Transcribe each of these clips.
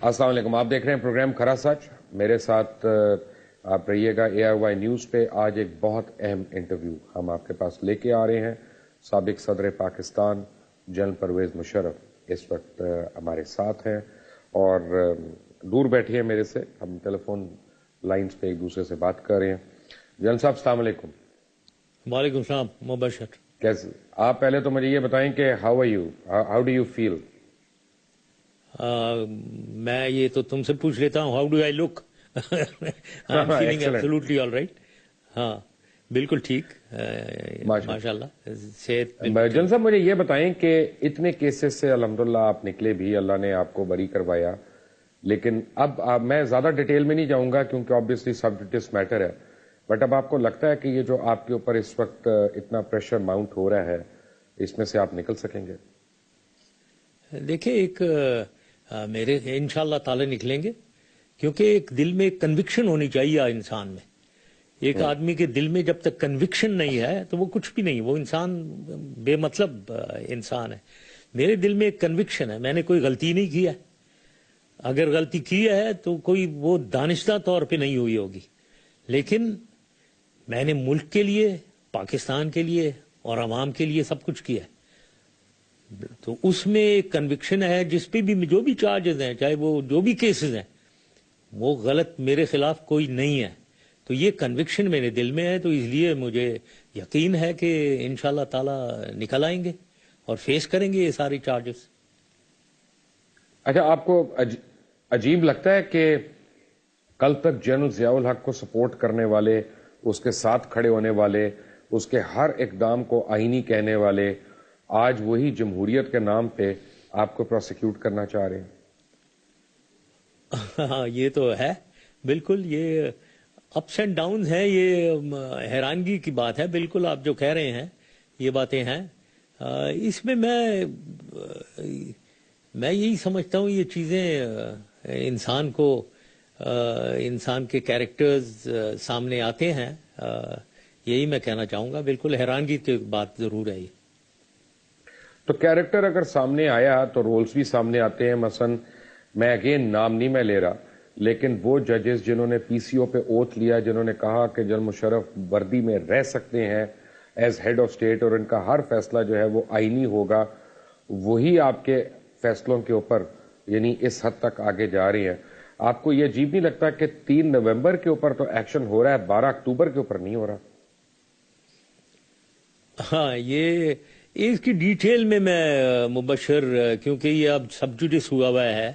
السلام علیکم، آپ دیکھ رہے ہیں پروگرام کھرا سچ. میرے ساتھ آپ رہیے گا AIY نیوز پہ. آج ایک بہت اہم انٹرویو ہم آپ کے پاس لے کے آ رہے ہیں. سابق صدر پاکستان جنرل پرویز مشرف اس وقت ہمارے ساتھ ہیں اور دور بیٹھے ہیں میرے سے. ہم ٹیلی فون لائنز پہ ایک دوسرے سے بات کر رہے ہیں. جنرل صاحب السلام علیکم. وعلیکم السلام. مبشر. کیسے آپ؟ پہلے تو مجھے یہ بتائیں کہ how are you, how do you feel? میں یہ تو تم سے پوچھ لیتا ہوں، how do I look? I am feeling absolutely all right. ہاں بالکل ٹھیک، ماشاء اللہ. جن صاحب مجھے یہ بتائیں کہ اتنے کیسز سے الحمدللہ آپ نکلے بھی، اللہ نے آپ کو بری کروایا، لیکن اب میں زیادہ ڈیٹیل میں نہیں جاؤں گا کیونکہ آبویسلی سبجیکٹس میٹر ہے، بٹ اب آپ کو لگتا ہے کہ یہ جو آپ کے اوپر اس وقت اتنا پریشر ماؤنٹ ہو رہا ہے اس میں سے آپ نکل سکیں گے؟ دیکھیں، ایک میرے انشاءاللہ تعالی نکلیں گے، کیونکہ ایک دل میں ایک کنوکشن ہونی چاہیے انسان میں. ایک آدمی کے دل میں جب تک کنوکشن نہیں ہے تو وہ کچھ بھی نہیں، وہ انسان بے مطلب انسان ہے. میرے دل میں ایک کنوکشن ہے، میں نے کوئی غلطی نہیں کی ہے. اگر غلطی کی ہے تو کوئی وہ دانشتہ طور پہ نہیں ہوئی ہوگی، لیکن میں نے ملک کے لیے، پاکستان کے لیے اور عوام کے لیے سب کچھ کیا ہے. تو اس میں ایک کنوکشن ہے. جس پہ بھی جو بھی چارجز ہیں، چاہے وہ جو بھی کیسز ہیں، وہ غلط میرے خلاف کوئی نہیں ہے. تو یہ کنوکشن میرے دل میں ہے، تو اس لیے مجھے یقین ہے کہ انشاءاللہ تعالی نکل آئیں گے اور فیس کریں گے یہ ساری چارجز. اچھا، آپ کو عجیب لگتا ہے کہ کل تک جنرل ضیاء الحق کو سپورٹ کرنے والے، اس کے ساتھ کھڑے ہونے والے، اس کے ہر اقدام کو آئینی کہنے والے، آج وہی جمہوریت کے نام پہ آپ کو پروسیکیوٹ کرنا چاہ رہے ہیں؟ ہاں یہ تو ہے بالکل. یہ اپس اینڈ ڈاؤنز ہیں، یہ حیرانگی کی بات ہے. بالکل آپ جو کہہ رہے ہیں یہ باتیں ہیں. اس میں میں یہی سمجھتا ہوں، یہ چیزیں انسان کو، انسان کے کیریکٹرز سامنے آتے ہیں. یہی میں کہنا چاہوں گا. بالکل حیرانگی کی بات ضرور ہے. تو کیریکٹر اگر سامنے آیا تو رولز بھی سامنے آتے ہیں. مثلا میں اگین نام نہیں میں لے رہا، لیکن وہ ججز جنہوں نے PCO پہ اوتھ لیا، جنہوں نے کہا کہ جنرل مشرف وردی میں رہ سکتے ہیں ایز ہیڈ آف اسٹیٹ اور ان کا ہر فیصلہ جو ہے وہ آئینی ہوگا، وہی آپ کے فیصلوں کے اوپر یعنی اس حد تک آگے جا رہی ہیں. آپ کو یہ عجیب نہیں لگتا کہ 3 نومبر کے اوپر تو ایکشن ہو رہا ہے، 12 اکتوبر کے اوپر نہیں ہو رہا؟ ہاں، یہ اس کی ڈیٹیل میں مبشر، کیونکہ یہ اب سب جوڈس ہوا ہے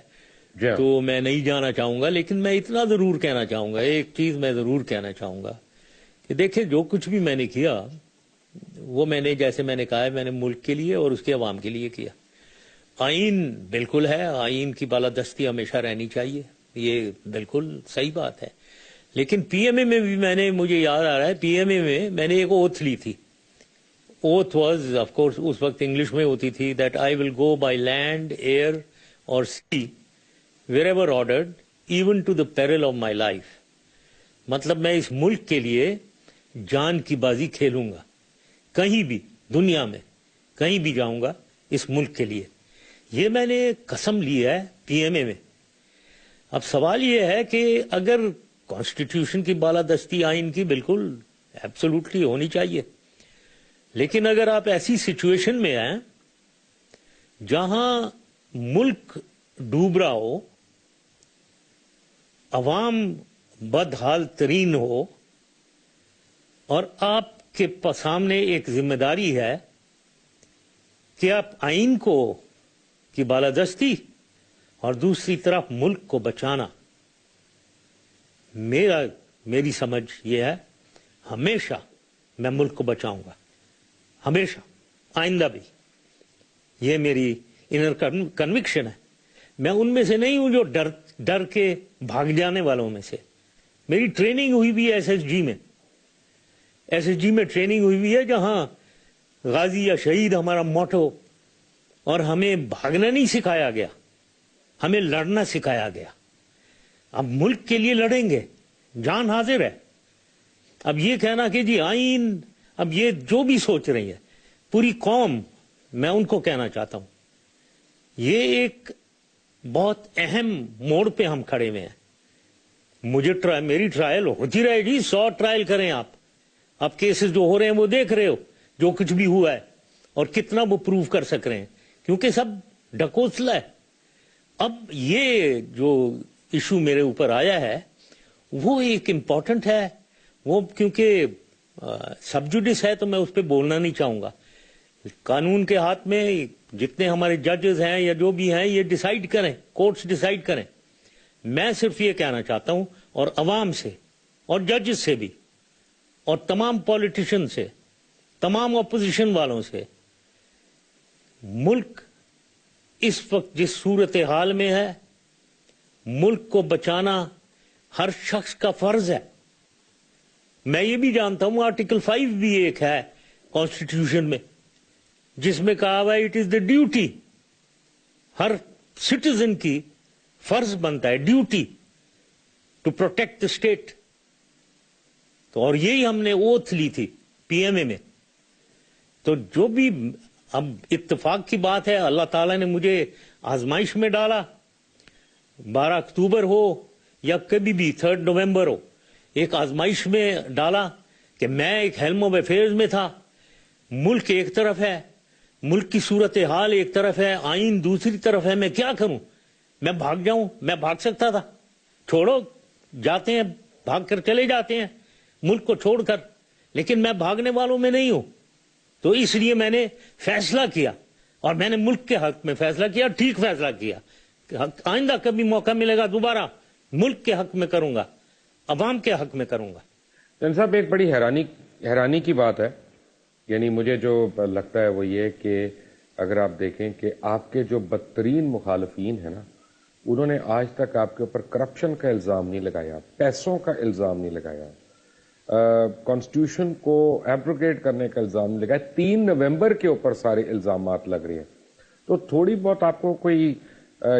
تو میں نہیں جانا چاہوں گا، لیکن میں اتنا ضرور کہنا چاہوں گا، ایک چیز میں ضرور کہنا چاہوں گا کہ دیکھیں، جو کچھ بھی میں نے کیا وہ میں نے، جیسے میں نے کہا ہے، میں نے ملک کے لیے اور اس کے عوام کے لیے کیا. آئین بالکل ہے، آئین کی بالادستی ہمیشہ رہنی چاہیے، یہ بالکل صحیح بات ہے. لیکن PMA میں بھی میں نے، مجھے یاد آ رہا ہے، PMA میں نے ایک اوتھ لی تھی. اوتھ واز آف کورس اس وقت انگلش میں ہوتی تھی، that I will go by land, air اور sea wherever ordered, even to the peril of my life. مطلب میں اس ملک کے لیے جان کی بازی کھیلوں گا، کہیں بھی دنیا میں کہیں بھی جاؤں گا اس ملک کے لیے. یہ میں نے قسم لی ہے PMA میں. اب سوال یہ ہے کہ اگر کانسٹیٹیوشن کی بالادستی آئین کی بالکل ایبسولوٹلی ہونی چاہیے، لیکن اگر آپ ایسی سچویشن میں ہیں جہاں ملک ڈوب رہا ہو، عوام بدحال ترین ہو، اور آپ کے سامنے ایک ذمہ داری ہے کہ آپ آئین کو کی بالادستی اور دوسری طرف ملک کو بچانا، میری سمجھ یہ ہے ہمیشہ میں ملک کو بچاؤں گا، ہمیشہ، آئندہ بھی. یہ میری انر کنوکشن ہے. میں ان میں سے نہیں ہوں جو ڈر کے بھاگ جانے والوں میں سے. میری ٹریننگ ہوئی بھی ہے SSG میں. SSG میں ٹریننگ ہوئی ہے جہاں غازی یا شہید ہمارا موٹو، اور ہمیں بھاگنا نہیں سکھایا گیا، ہمیں لڑنا سکھایا گیا. اب ملک کے لیے لڑیں گے، جان حاضر ہے. اب یہ کہنا کہ جی آئین، اب یہ جو بھی سوچ رہی ہے پوری قوم، میں ان کو کہنا چاہتا ہوں، یہ ایک بہت اہم موڑ پہ ہم کھڑے ہوئے ہیں. میری ٹرائل ہوتی رہے گی, 100 ٹرائل کریں آپ کیسز جو ہو رہے ہیں وہ دیکھ رہے ہو, جو کچھ بھی ہوا ہے اور کتنا وہ پروف کر سک رہے ہیں, کیونکہ سب ڈھکوسلا ہے. اب یہ جو ایشو میرے اوپر آیا ہے وہ ایک امپورٹنٹ ہے, وہ کیونکہ سب جوڈس ہے تو میں اس پہ بولنا نہیں چاہوں گا. قانون کے ہاتھ میں جتنے ہمارے ججز ہیں یا جو بھی ہیں یہ ڈیسائیڈ کریں, کورٹس ڈیسائیڈ کریں. میں صرف یہ کہنا چاہتا ہوں, اور عوام سے اور ججز سے بھی اور تمام پولیٹیشین سے, تمام اپوزیشن والوں سے, ملک اس وقت جس صورتحال میں ہے, ملک کو بچانا ہر شخص کا فرض ہے. میں یہ بھی جانتا ہوں آرٹیکل 5 بھی ایک ہے کانسٹیٹیوشن میں جس میں کہا ہوا ہے اٹ از دا ڈیوٹی, ہر سٹیزن کی فرض بنتا ہے, duty to protect the state. تو اور یہی ہم نے اوتھ لی تھی پی ایم اے میں. تو جو بھی اب اتفاق کی بات ہے, اللہ تعالیٰ نے مجھے آزمائش میں ڈالا, 12 اکتوبر ہو یا کبھی بھی 3 نومبر ہو, ایک آزمائش میں ڈالا کہ میں ایک ہیلم آف افیئرز میں تھا. ملک ایک طرف ہے, ملک کی صورتحال ایک طرف ہے, آئین دوسری طرف ہے. میں کیا کروں؟ میں بھاگ جاؤں؟ میں بھاگ سکتا تھا, چھوڑو, جاتے ہیں, بھاگ کر چلے جاتے ہیں ملک کو چھوڑ کر, لیکن میں بھاگنے والوں میں نہیں ہوں. تو اس لیے میں نے فیصلہ کیا, اور میں نے ملک کے حق میں فیصلہ کیا, ٹھیک فیصلہ کیا. آئندہ کبھی موقع ملے گا دوبارہ ملک کے حق میں کروں گا, عوام کے حق میں کروں گا. جن صاحب ایک بڑی حیرانی کی بات ہے, یعنی مجھے جو لگتا ہے وہ یہ کہ اگر آپ دیکھیں کہ آپ کے جو بدترین مخالفین ہیں نا, انہوں نے آج تک آپ کے اوپر کرپشن کا الزام نہیں لگایا, پیسوں کا الزام نہیں لگایا, کانسٹیٹیوشن کو ایبروگیٹ کرنے کا الزام نہیں لگایا. 3 نومبر کے اوپر سارے الزامات لگ رہے ہیں. تو تھوڑی بہت آپ کو کوئی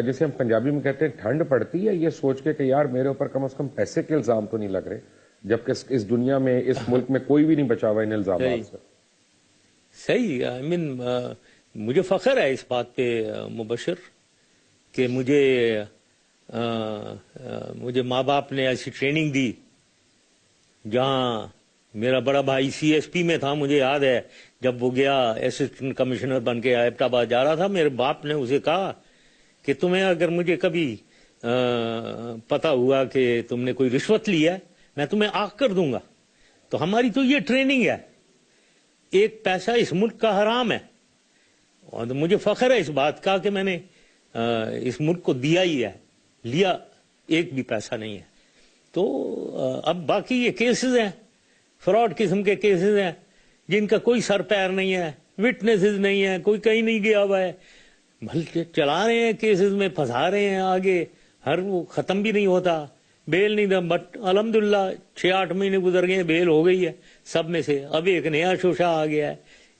جسے ہم پنجابی میں کہتے ہیں ٹھنڈ پڑتی ہے یہ سوچ کے کہ یار میرے اوپر کم از کم پیسے کے الزام تو نہیں لگ رہے, جبکہ اس دنیا میں, اس ملک میں کوئی بھی نہیں بچا ہوا ان الزامات سے. صحیح, مجھے فخر ہے اس بات پہ مبشر کہ مجھے ماں باپ نے ایسی ٹریننگ دی. جہاں میرا بڑا بھائی سی ایس پی میں تھا, مجھے یاد ہے جب وہ گیا اسسٹنٹ کمشنر بن کے ایبٹ آباد جا رہا تھا, میرے باپ نے اسے کہا کہ تمہیں اگر مجھے کبھی پتا ہوا کہ تم نے کوئی رشوت لی ہے میں تمہیں آگ کر دوں گا. تو ہماری تو یہ ٹریننگ ہے. ایک پیسہ اس ملک کا حرام ہے, اور مجھے فخر ہے اس بات کا کہ میں نے اس ملک کو دیا ہی ہے, لیا ایک بھی پیسہ نہیں ہے. تو اب باقی یہ کیسز ہیں, فراڈ قسم کے کیسز ہیں جن کا کوئی سر پیر نہیں ہے, وٹنسز نہیں ہے, کوئی کہیں نہیں گیا ہوا ہے, بلکہ چلا رہے ہیں کیسز میں, پھنسا رہے ہیں آگے, وہ ختم بھی نہیں ہوتا, بیل نہیں تھا. بٹ الحمدللہ 6-8 مہینے گزر گئے, بیل ہو گئی ہے سب میں سے. اب ایک نیا شوشہ آ گیا ہے,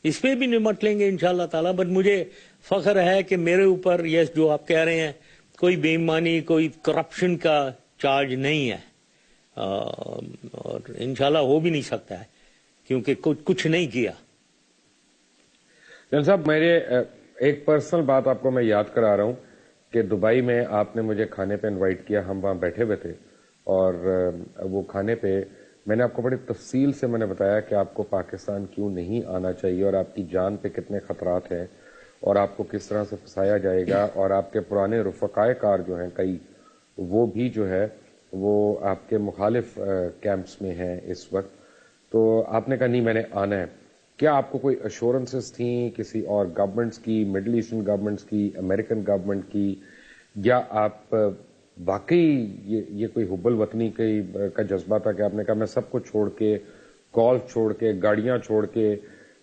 اس پہ بھی نمٹ لیں گے انشاءاللہ تعالیٰ. بٹ مجھے فخر ہے کہ میرے اوپر یہ جو آپ کہہ رہے ہیں کوئی بے ایمانی, کوئی کرپشن کا چارج نہیں ہے, اور انشاءاللہ ہو بھی نہیں سکتا ہے کیونکہ کچھ نہیں کیا. جن صاحب میرے ایک پرسنل بات آپ کو میں یاد کرا رہا ہوں کہ دبئی میں آپ نے مجھے کھانے پہ انوائٹ کیا, ہم وہاں بیٹھے ہوئے تھے, اور وہ کھانے پہ میں نے آپ کو بڑی تفصیل سے میں نے بتایا کہ آپ کو پاکستان کیوں نہیں آنا چاہیے, اور آپ کی جان پہ کتنے خطرات ہیں, اور آپ کو کس طرح سے پھنسایا جائے گا, اور آپ کے پرانے رفقائے کار جو ہیں کئی, وہ بھی جو ہے وہ آپ کے مخالف کیمپس میں ہیں اس وقت. تو آپ نے کہا نہیں میں نے آنا ہے. کیا آپ کو کوئی ایشورنسز تھیں کسی اور گورنمنٹس کی, مڈل ایسٹرن گورنمنٹس کی, امریکن گورنمنٹ کی, یا آپ واقعی یہ کوئی حب الوطنی کا جذبہ تھا کہ آپ نے کہا میں سب کو چھوڑ کے, گولف چھوڑ کے, گاڑیاں چھوڑ کے,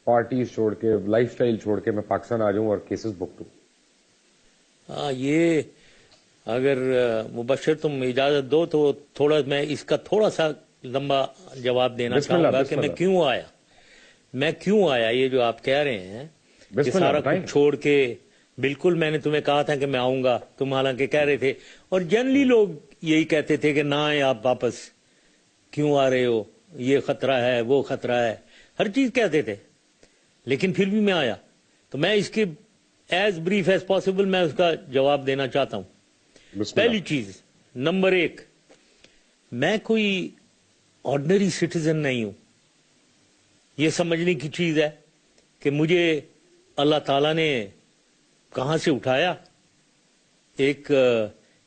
پارٹیز چھوڑ کے, لائف سٹائل چھوڑ کے میں پاکستان آ جاؤں اور کیسز بک دوں؟ یہ اگر مبشر تم اجازت دو تو تھوڑا میں اس کا تھوڑا سا لمبا جواب دینا چاہوں گا کہ میں کیوں آیا. یہ جو آپ کہہ رہے ہیں کہ سارا کچھ چھوڑ کے, بالکل میں نے تمہیں کہا تھا کہ میں آؤں گا, تم حالانکہ کہہ رہے تھے, اور جنرلی لوگ یہی کہتے تھے کہ نہ آئے آپ واپس, کیوں آ رہے ہو, یہ خطرہ ہے, وہ خطرہ ہے, ہر چیز کہتے تھے, لیکن پھر بھی میں آیا. تو میں اس کے ایز بریف ایز پاسبل میں اس کا جواب دینا چاہتا ہوں. پہلی چیز نمبر 1، میں کوئی آرڈنری سٹیزن نہیں ہوں. یہ سمجھنے کی چیز ہے کہ مجھے اللہ تعالیٰ نے کہاں سے اٹھایا، ایک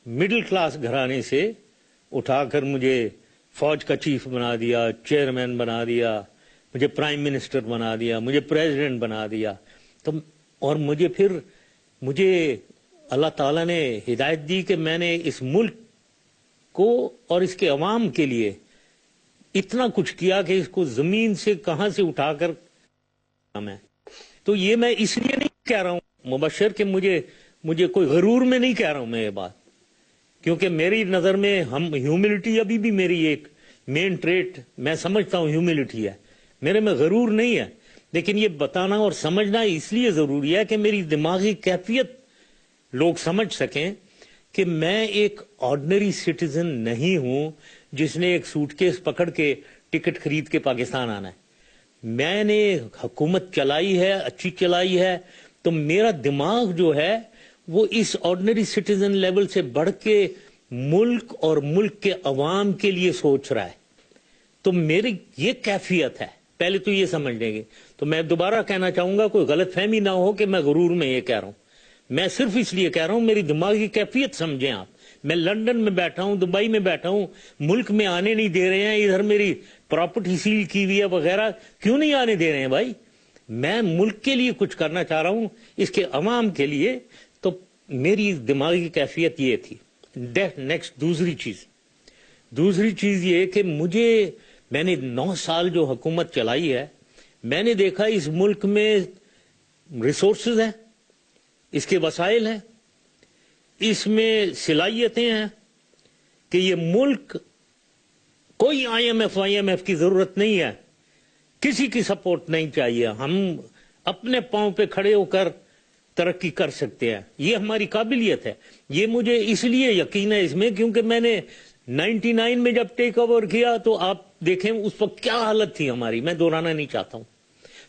مڈل کلاس گھرانے سے اٹھا کر مجھے فوج کا چیف بنا دیا، چیئرمین بنا دیا، مجھے پرائم منسٹر بنا دیا، مجھے پریزیڈنٹ بنا دیا. تو اور مجھے اللہ تعالیٰ نے ہدایت دی کہ میں نے اس ملک کو اور اس کے عوام کے لیے اتنا کچھ کیا کہ اس کو زمین سے کہاں سے اٹھا کر میں. تو یہ میں اس لیے نہیں کہہ رہا ہوں مبشر کہ مجھے کوئی غرور میں نہیں کہہ رہا ہوں میں یہ بات، کیونکہ میری نظر میں ہیوملٹی ابھی بھی میری ایک مین ٹریٹ میں سمجھتا ہوں ہیوملٹی ہے، میرے میں غرور نہیں ہے. لیکن یہ بتانا اور سمجھنا اس لیے ضروری ہے کہ میری دماغی کیفیت لوگ سمجھ سکیں کہ میں ایک آرڈنری سٹیزن نہیں ہوں جس نے ایک سوٹ کیس پکڑ کے ٹکٹ خرید کے پاکستان آنا ہے. میں نے حکومت چلائی ہے، اچھی چلائی ہے، تو میرا دماغ جو ہے وہ اس آرڈنری سٹیزن لیول سے بڑھ کے ملک اور ملک کے عوام کے لیے سوچ رہا ہے. تو میری یہ کیفیت ہے، پہلے تو یہ سمجھ لیں گے. تو میں دوبارہ کہنا چاہوں گا کوئی غلط فہمی نہ ہو کہ میں غرور میں یہ کہہ رہا ہوں، میں صرف اس لیے کہہ رہا ہوں میری دماغی کیفیت سمجھیں آپ. میں لندن میں بیٹھا ہوں، دبئی میں بیٹھا ہوں، ملک میں آنے نہیں دے رہے ہیں، ادھر میری پراپرٹی سیل کی ہوئی ہے وغیرہ، کیوں نہیں آنے دے رہے ہیں بھائی؟ میں ملک کے لیے کچھ کرنا چاہ رہا ہوں، اس کے عوام کے لیے. تو میری دماغی کیفیت یہ تھی. نیکسٹ دوسری چیز یہ کہ میں نے 9 سال جو حکومت چلائی ہے، میں نے دیکھا اس ملک میں ریسورسز ہیں، اس کے وسائل ہیں، اس میں صلاحیتیں ہیں کہ یہ ملک کوئی آئی ایم ایف کی ضرورت نہیں ہے، کسی کی سپورٹ نہیں چاہیے، ہم اپنے پاؤں پہ کھڑے ہو کر ترقی کر سکتے ہیں. یہ ہماری قابلیت ہے. یہ مجھے اس لیے یقین ہے اس میں کیونکہ میں نے 99 میں جب ٹیک اوور کیا تو آپ دیکھیں اس وقت کیا حالت تھی ہماری، میں دہرانا نہیں چاہتا ہوں.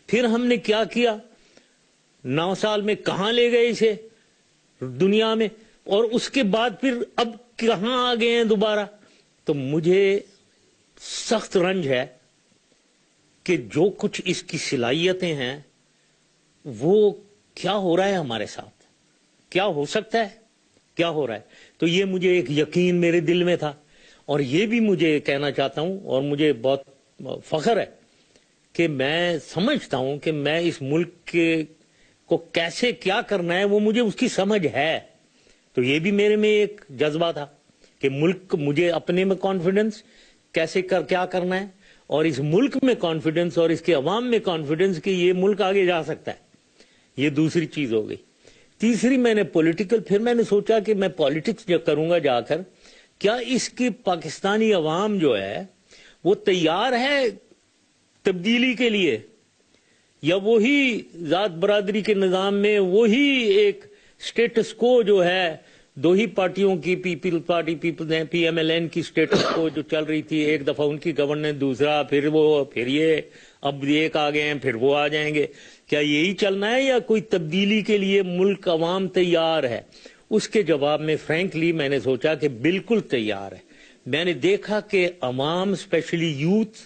پھر ہم نے کیا کیا 9 سال میں، کہاں لے گئے اسے دنیا میں، اور اس کے بعد پھر اب کہاں آ گئے ہیں دوبارہ. تو مجھے سخت رنج ہے کہ جو کچھ اس کی صلاحیتیں ہیں وہ کیا ہو رہا ہے ہمارے ساتھ، کیا ہو سکتا ہے، کیا ہو رہا ہے. تو یہ مجھے ایک یقین میرے دل میں تھا. اور یہ بھی مجھے کہنا چاہتا ہوں اور مجھے بہت فخر ہے کہ میں سمجھتا ہوں کہ میں اس ملک کو کیسے کیا کرنا ہے وہ مجھے اس کی سمجھ ہے. تو یہ بھی میرے میں ایک جذبہ تھا کہ ملک، مجھے اپنے میں کانفیڈنس کیسے کیا کرنا ہے، اور اس ملک میں کانفیڈنس اور اس کے عوام میں کانفیڈنس کہ یہ ملک آگے جا سکتا ہے. یہ دوسری چیز ہو گئی. تیسری میں نے پولیٹیکل، پھر میں نے سوچا کہ میں پالیٹکس جو کروں گا جا کر، کیا اس کی پاکستانی عوام جو ہے وہ تیار ہے تبدیلی کے لیے، یا وہی ذات برادری کے نظام میں وہی ایک سٹیٹس کو جو ہے 2 ہی پارٹیوں کی، People Party, P M L N کی سٹیٹس کو جو چل رہی تھی، ایک دفعہ ان کی گورننس، دوسرا پھر یہ اب ایک آ گئے ہیں، پھر وہ آ جائیں گے. کیا یہی چلنا ہے یا کوئی تبدیلی کے لیے ملک عوام تیار ہے؟ اس کے جواب میں فرینکلی میں نے سوچا کہ بالکل تیار ہے. میں نے دیکھا کہ عوام اسپیشلی یوتھ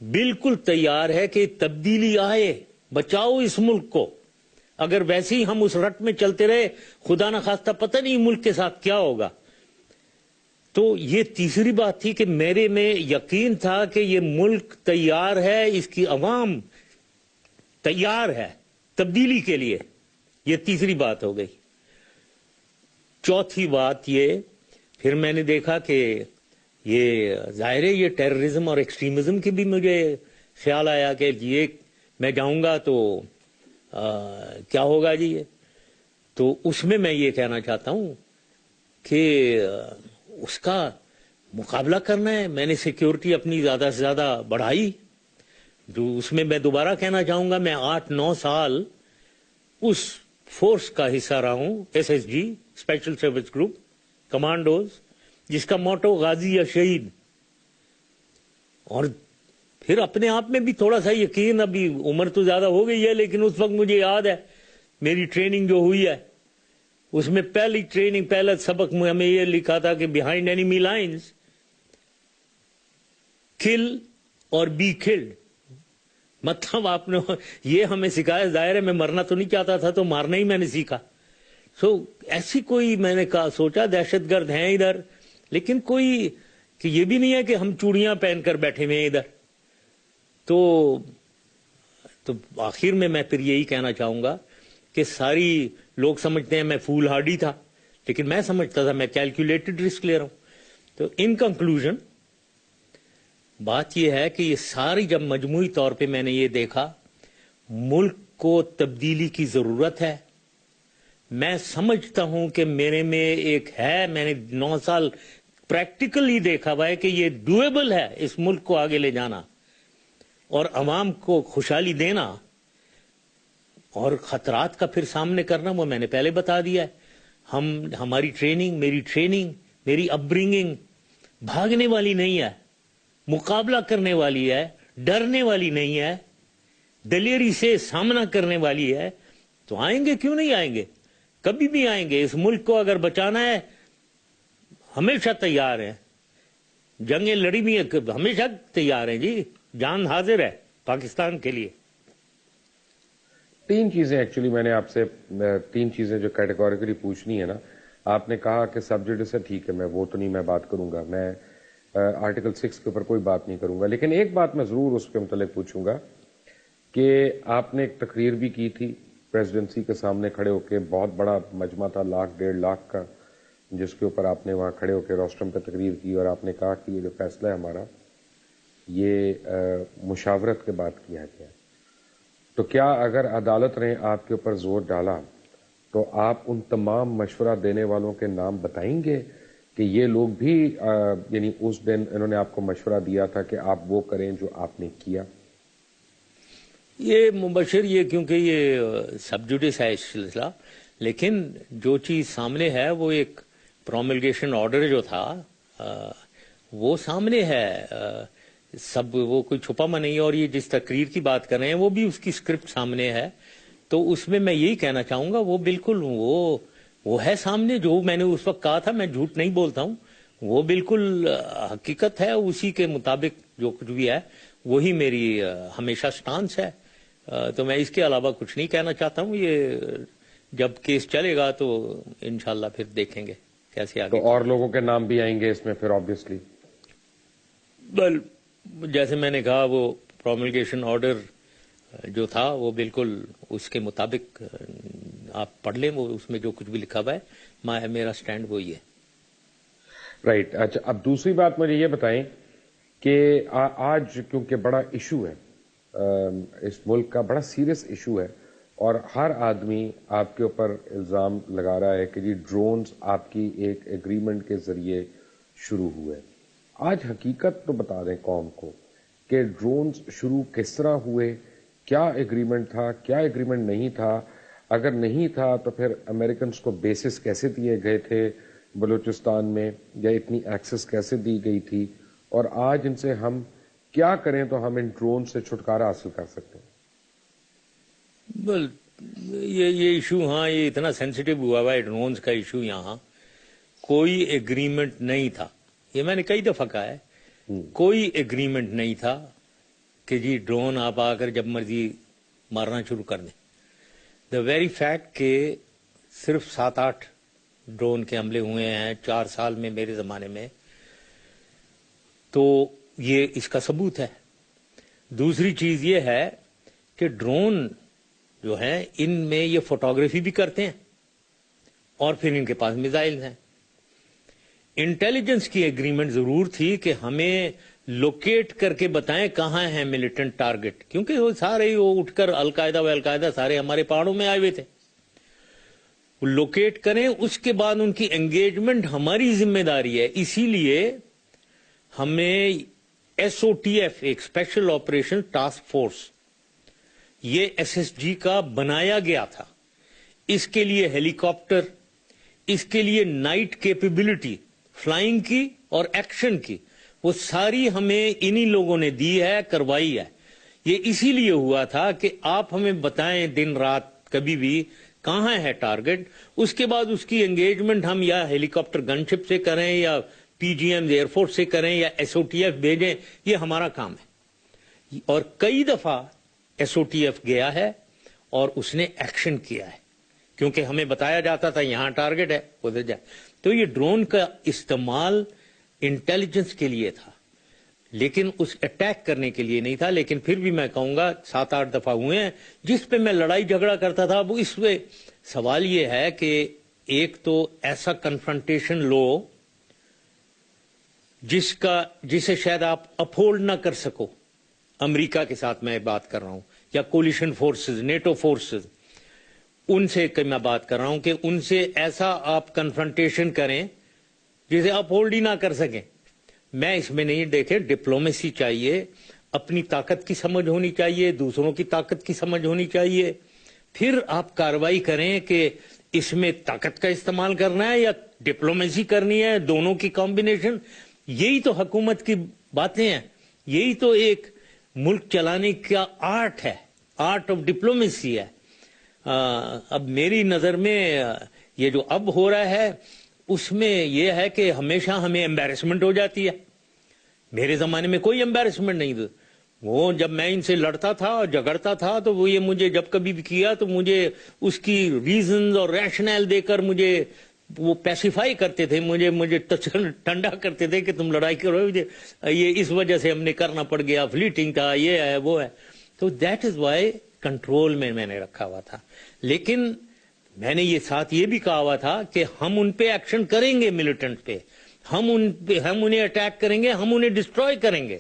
بالکل تیار ہے کہ تبدیلی آئے، بچاؤ اس ملک کو. اگر ویسے ہی ہم اس رٹ میں چلتے رہے، خدا نہ خواستہ پتہ نہیں ملک کے ساتھ کیا ہوگا. تو یہ تیسری بات تھی کہ میرے میں یقین تھا کہ یہ ملک تیار ہے، اس کی عوام تیار ہے تبدیلی کے لیے. یہ تیسری بات ہو گئی. چوتھی بات یہ، پھر میں نے دیکھا کہ یہ ظاہر ہے یہ ٹیررزم اور ایکسٹریمزم کی بھی مجھے خیال آیا کہ یہ میں جاؤں گا تو کیا ہوگا جی. تو اس میں یہ کہنا چاہتا ہوں کہ اس کا مقابلہ کرنا ہے. میں نے سیکیورٹی اپنی زیادہ سے زیادہ بڑھائی. جو اس میں دوبارہ کہنا چاہوں گا، میں 8-9 سال اس فورس کا حصہ رہا ہوں، SSG special service group commandos, جس کا موٹو غازی یا شہید. اور پھر اپنے آپ میں بھی تھوڑا سا یقین، ابھی عمر تو زیادہ ہو گئی ہے لیکن اس وقت مجھے یاد ہے میری ٹریننگ جو ہوئی ہے اس میں پہلی ٹریننگ، پہلا سبق میں ہمیں یہ لکھا تھا کہ بیہائنڈ اینیمی لائنز کل اور بی کلڈ. مطلب آپ نے یہ ہمیں سکھایا، ظاہر ہے میں مرنا تو نہیں چاہتا تھا تو مارنا ہی میں نے سیکھا. ایسی کوئی میں نے کہا سوچا دہشت گرد ہیں ادھر، لیکن کوئی کہ یہ بھی نہیں ہے کہ ہم چوڑیاں پہن کر بیٹھے ہوئے ہیں ادھر. تو آخر میں پھر یہی کہنا چاہوں گا کہ ساری لوگ سمجھتے ہیں میں فول ہارڈی تھا، لیکن میں سمجھتا تھا میں کیلکولیٹڈ رسک لے رہا ہوں. تو ان کنکلوژن بات یہ ہے کہ یہ ساری جب مجموعی طور پہ میں نے یہ دیکھا ملک کو تبدیلی کی ضرورت ہے. میں سمجھتا ہوں کہ میرے میں ایک ہے، میں نے 9 سال پریکٹیکلی دیکھا ہوا ہے کہ یہ ڈویبل ہے اس ملک کو آگے لے جانا اور عوام کو خوشحالی دینا، اور خطرات کا پھر سامنے کرنا وہ میں نے پہلے بتا دیا ہے. ہماری ٹریننگ، میری اپ برنگنگ بھاگنے والی نہیں ہے، مقابلہ کرنے والی ہے، ڈرنے والی نہیں ہے، دلیری سے سامنا کرنے والی ہے. تو آئیں گے، کیوں نہیں آئیں گے، کبھی بھی آئیں گے. اس ملک کو اگر بچانا ہے ہمیشہ تیار ہیں، جنگیں لڑی بھی ہیں ہمیشہ تیار ہیں جی، جان حاضر ہے پاکستان کے لیے. 3 چیزیں ایکچولی میں نے آپ سے 3 چیزیں جو کیٹیگوریکلی پوچھنی ہے نا. آپ نے کہا کہ سب جوڈس ہے، ٹھیک ہے، میں وہ تو نہیں میں بات کروں گا، میں آرٹیکل 6 کے اوپر کوئی بات نہیں کروں گا، لیکن ایک بات میں ضرور اس کے متعلق پوچھوں گا کہ آپ نے ایک تقریر بھی کی تھی پریزیڈنسی کے سامنے کھڑے ہو کے، بہت بڑا مجمع تھا 1.5 لاکھ کا، جس کے اوپر آپ نے وہاں کھڑے ہو کے روسٹرم پہ تقریر کی، اور آپ نے کہا کہ یہ جو فیصلہ ہے ہمارا یہ مشاورت کے بعد کیا گیا. تو کیا اگر عدالت نے آپ کے اوپر زور ڈالا تو آپ ان تمام مشورہ دینے والوں کے نام بتائیں گے کہ یہ لوگ بھی یعنی اس دن انہوں نے آپ کو مشورہ دیا تھا کہ آپ وہ کریں جو آپ نے کیا؟ یہ مبشر، یہ کیونکہ یہ سب جوڈس ہے اس سلسلہ، لیکن جو چیز سامنے ہے وہ ایک پروملگیشن آرڈر جو تھا وہ سامنے ہے، سب وہ کوئی چھپا ما نہیں. اور یہ جس تقریر کی بات کر رہے ہیں وہ بھی اس کی اسکرپٹ سامنے ہے. تو اس میں یہی کہنا چاہوں گا وہ بالکل وہ ہے سامنے، جو میں نے اس وقت کہا تھا، میں جھوٹ نہیں بولتا ہوں، وہ بالکل حقیقت ہے. اسی کے مطابق جو کچھ بھی ہے وہی میری ہمیشہ سٹانس ہے. تو میں اس کے علاوہ کچھ نہیں کہنا چاہتا ہوں. یہ جب کیس چلے گا تو انشاءاللہ پھر دیکھیں گے کیسے آگے. تو اور لوگوں کے نام بھی آئیں گے اس میں پھر آبویسلی؟ جیسے میں نے کہا وہ پروملگیشن آرڈر جو تھا وہ بالکل اس کے مطابق آپ پڑھ لیں، وہ اس میں جو کچھ بھی لکھا ہوا ہے میرا سٹینڈ وہی ہے. رائٹ. اچھا، اب دوسری بات مجھے یہ بتائیں کہ آج کیونکہ بڑا ایشو ہے، اس ملک کا بڑا سیریس ایشو ہے، اور ہر آدمی آپ کے اوپر الزام لگا رہا ہے کہ جی ڈرونز آپ کی ایک ایگریمنٹ کے ذریعے شروع ہوئے. آج حقیقت تو بتا دیں قوم کو کہ ڈرونز شروع کس طرح ہوئے، کیا ایگریمنٹ تھا، کیا ایگریمنٹ نہیں تھا، اگر نہیں تھا تو پھر امریکنز کو بیسز کیسے دیے گئے تھے بلوچستان میں، یا اتنی ایکسس کیسے دی گئی تھی، اور آج ان سے ہم کیا کریں تو ہم ان ڈرون سے چھٹکارا حاصل کر سکتے ہیں؟ یہ ایشو، ہاں یہ اتنا سینسیٹیو ہوا ہے ڈرونز کا ایشو. یہاں کوئی ایگریمنٹ نہیں تھا، یہ میں نے کئی دفعہ کہا ہے، کوئی ایگریمنٹ نہیں تھا کہ جی ڈرون آپ آ کر جب مرضی مارنا شروع کر دیں. دا ویری فیکٹ کہ صرف 7-8 ڈرون کے حملے ہوئے ہیں 4 سال میں میرے زمانے میں، تو یہ اس کا ثبوت ہے. دوسری چیز یہ ہے کہ ڈرون جو ہیں ان میں یہ فوٹوگرافی بھی کرتے ہیں اور پھر ان کے پاس میزائل ہیں. انٹیلیجنس کی ایگریمنٹ ضرور تھی کہ ہمیں لوکیٹ کر کے بتائیں کہاں ہیں ملیٹنٹ ٹارگٹ، کیونکہ وہ سارے وہ اٹھ کر القاعدہ سارے ہمارے پہاڑوں میں آئے ہوئے تھے. وہ لوکیٹ کریں، اس کے بعد ان کی انگیجمنٹ ہماری ذمہ داری ہے. اسی لیے ہمیں SOTF ایک اسپیشل آپریشن ٹاسک فورس، یہ SSG کا بنایا گیا تھا. اس کے لیے ہیلی کاپٹر، اس کے لیے نائٹ کیپیبلٹی فلائنگ کی اور ایکشن کی، وہ ساری ہمیں انہی لوگوں نے دی ہے، کروائی ہے. یہ اسی لیے ہوا تھا کہ آپ ہمیں بتائیں دن رات کبھی بھی کہاں ہے ٹارگٹ، اس کے بعد اس کی انگیجمنٹ ہم یا ہیلی کاپٹر گن شپ سے کریں یا پی جی ایم ایئر فورس سے کریں یا ایس او ٹی ایف بھیجیں، یہ ہمارا کام ہے. اور کئی دفعہ ایس او ٹی ایف گیا ہے اور اس نے ایکشن کیا ہے، کیونکہ ہمیں بتایا جاتا تھا یہاں ٹارگٹ ہے ادھر جائے. تو یہ ڈرون کا استعمال انٹیلیجنس کے لیے تھا، لیکن اس اٹیک کرنے کے لیے نہیں تھا. لیکن پھر بھی میں کہوں گا 7-8 دفعہ ہوئے ہیں جس پہ میں لڑائی جھگڑا کرتا تھا. اب اس پہ سوال یہ ہے کہ ایک تو ایسا کنفرنٹیشن لو جسے شاید آپ اپہولڈ نہ کر سکو. امریکہ کے ساتھ میں بات کر رہا ہوں، یا کولیشن فورسز، نیٹو فورسز، ان سے میں بات کر رہا ہوں کہ ان سے ایسا آپ کنفرنٹیشن کریں جسے اپہولڈ ہی نہ کر سکیں. میں اس میں نہیں، دیکھیں ڈپلومیسی چاہیے، اپنی طاقت کی سمجھ ہونی چاہیے، دوسروں کی طاقت کی سمجھ ہونی چاہیے، پھر آپ کارروائی کریں کہ اس میں طاقت کا استعمال کرنا ہے یا ڈپلومیسی کرنی ہے، دونوں کی کمبینیشن. یہی تو حکومت کی باتیں ہیں، یہی تو ایک ملک چلانے کا آرٹ ہے، آرٹ آف ڈپلومیسی ہے. اب میری نظر میں یہ جو اب ہو رہا ہے اس میں یہ ہے کہ ہمیشہ ہمیں ایمبیرسمنٹ ہو جاتی ہے. میرے زمانے میں کوئی ایمبیرسمنٹ نہیں تھی. وہ جب میں ان سے لڑتا تھا اور جھگڑتا تھا تو وہ یہ مجھے جب کبھی بھی کیا تو مجھے اس کی ریزنز اور ریشنل دے کر مجھے وہ پیسیفائی کرتے تھے، مجھے ٹھنڈا کرتے تھے کہ تم لڑائی کرو، یہ اس وجہ سے ہم نے کرنا پڑ گیا، فلیٹنگ تھا، یہ ہے وہ ہے. تو دیٹ از وائی کنٹرول میں نے رکھا ہوا تھا. لیکن میں نے یہ ساتھ یہ بھی کہا ہوا تھا کہ ہم ان پہ ایکشن کریں گے، ملیٹنٹ پہ ہم انہیں اٹیک کریں گے، ہم انہیں ڈسٹروائے کریں گے.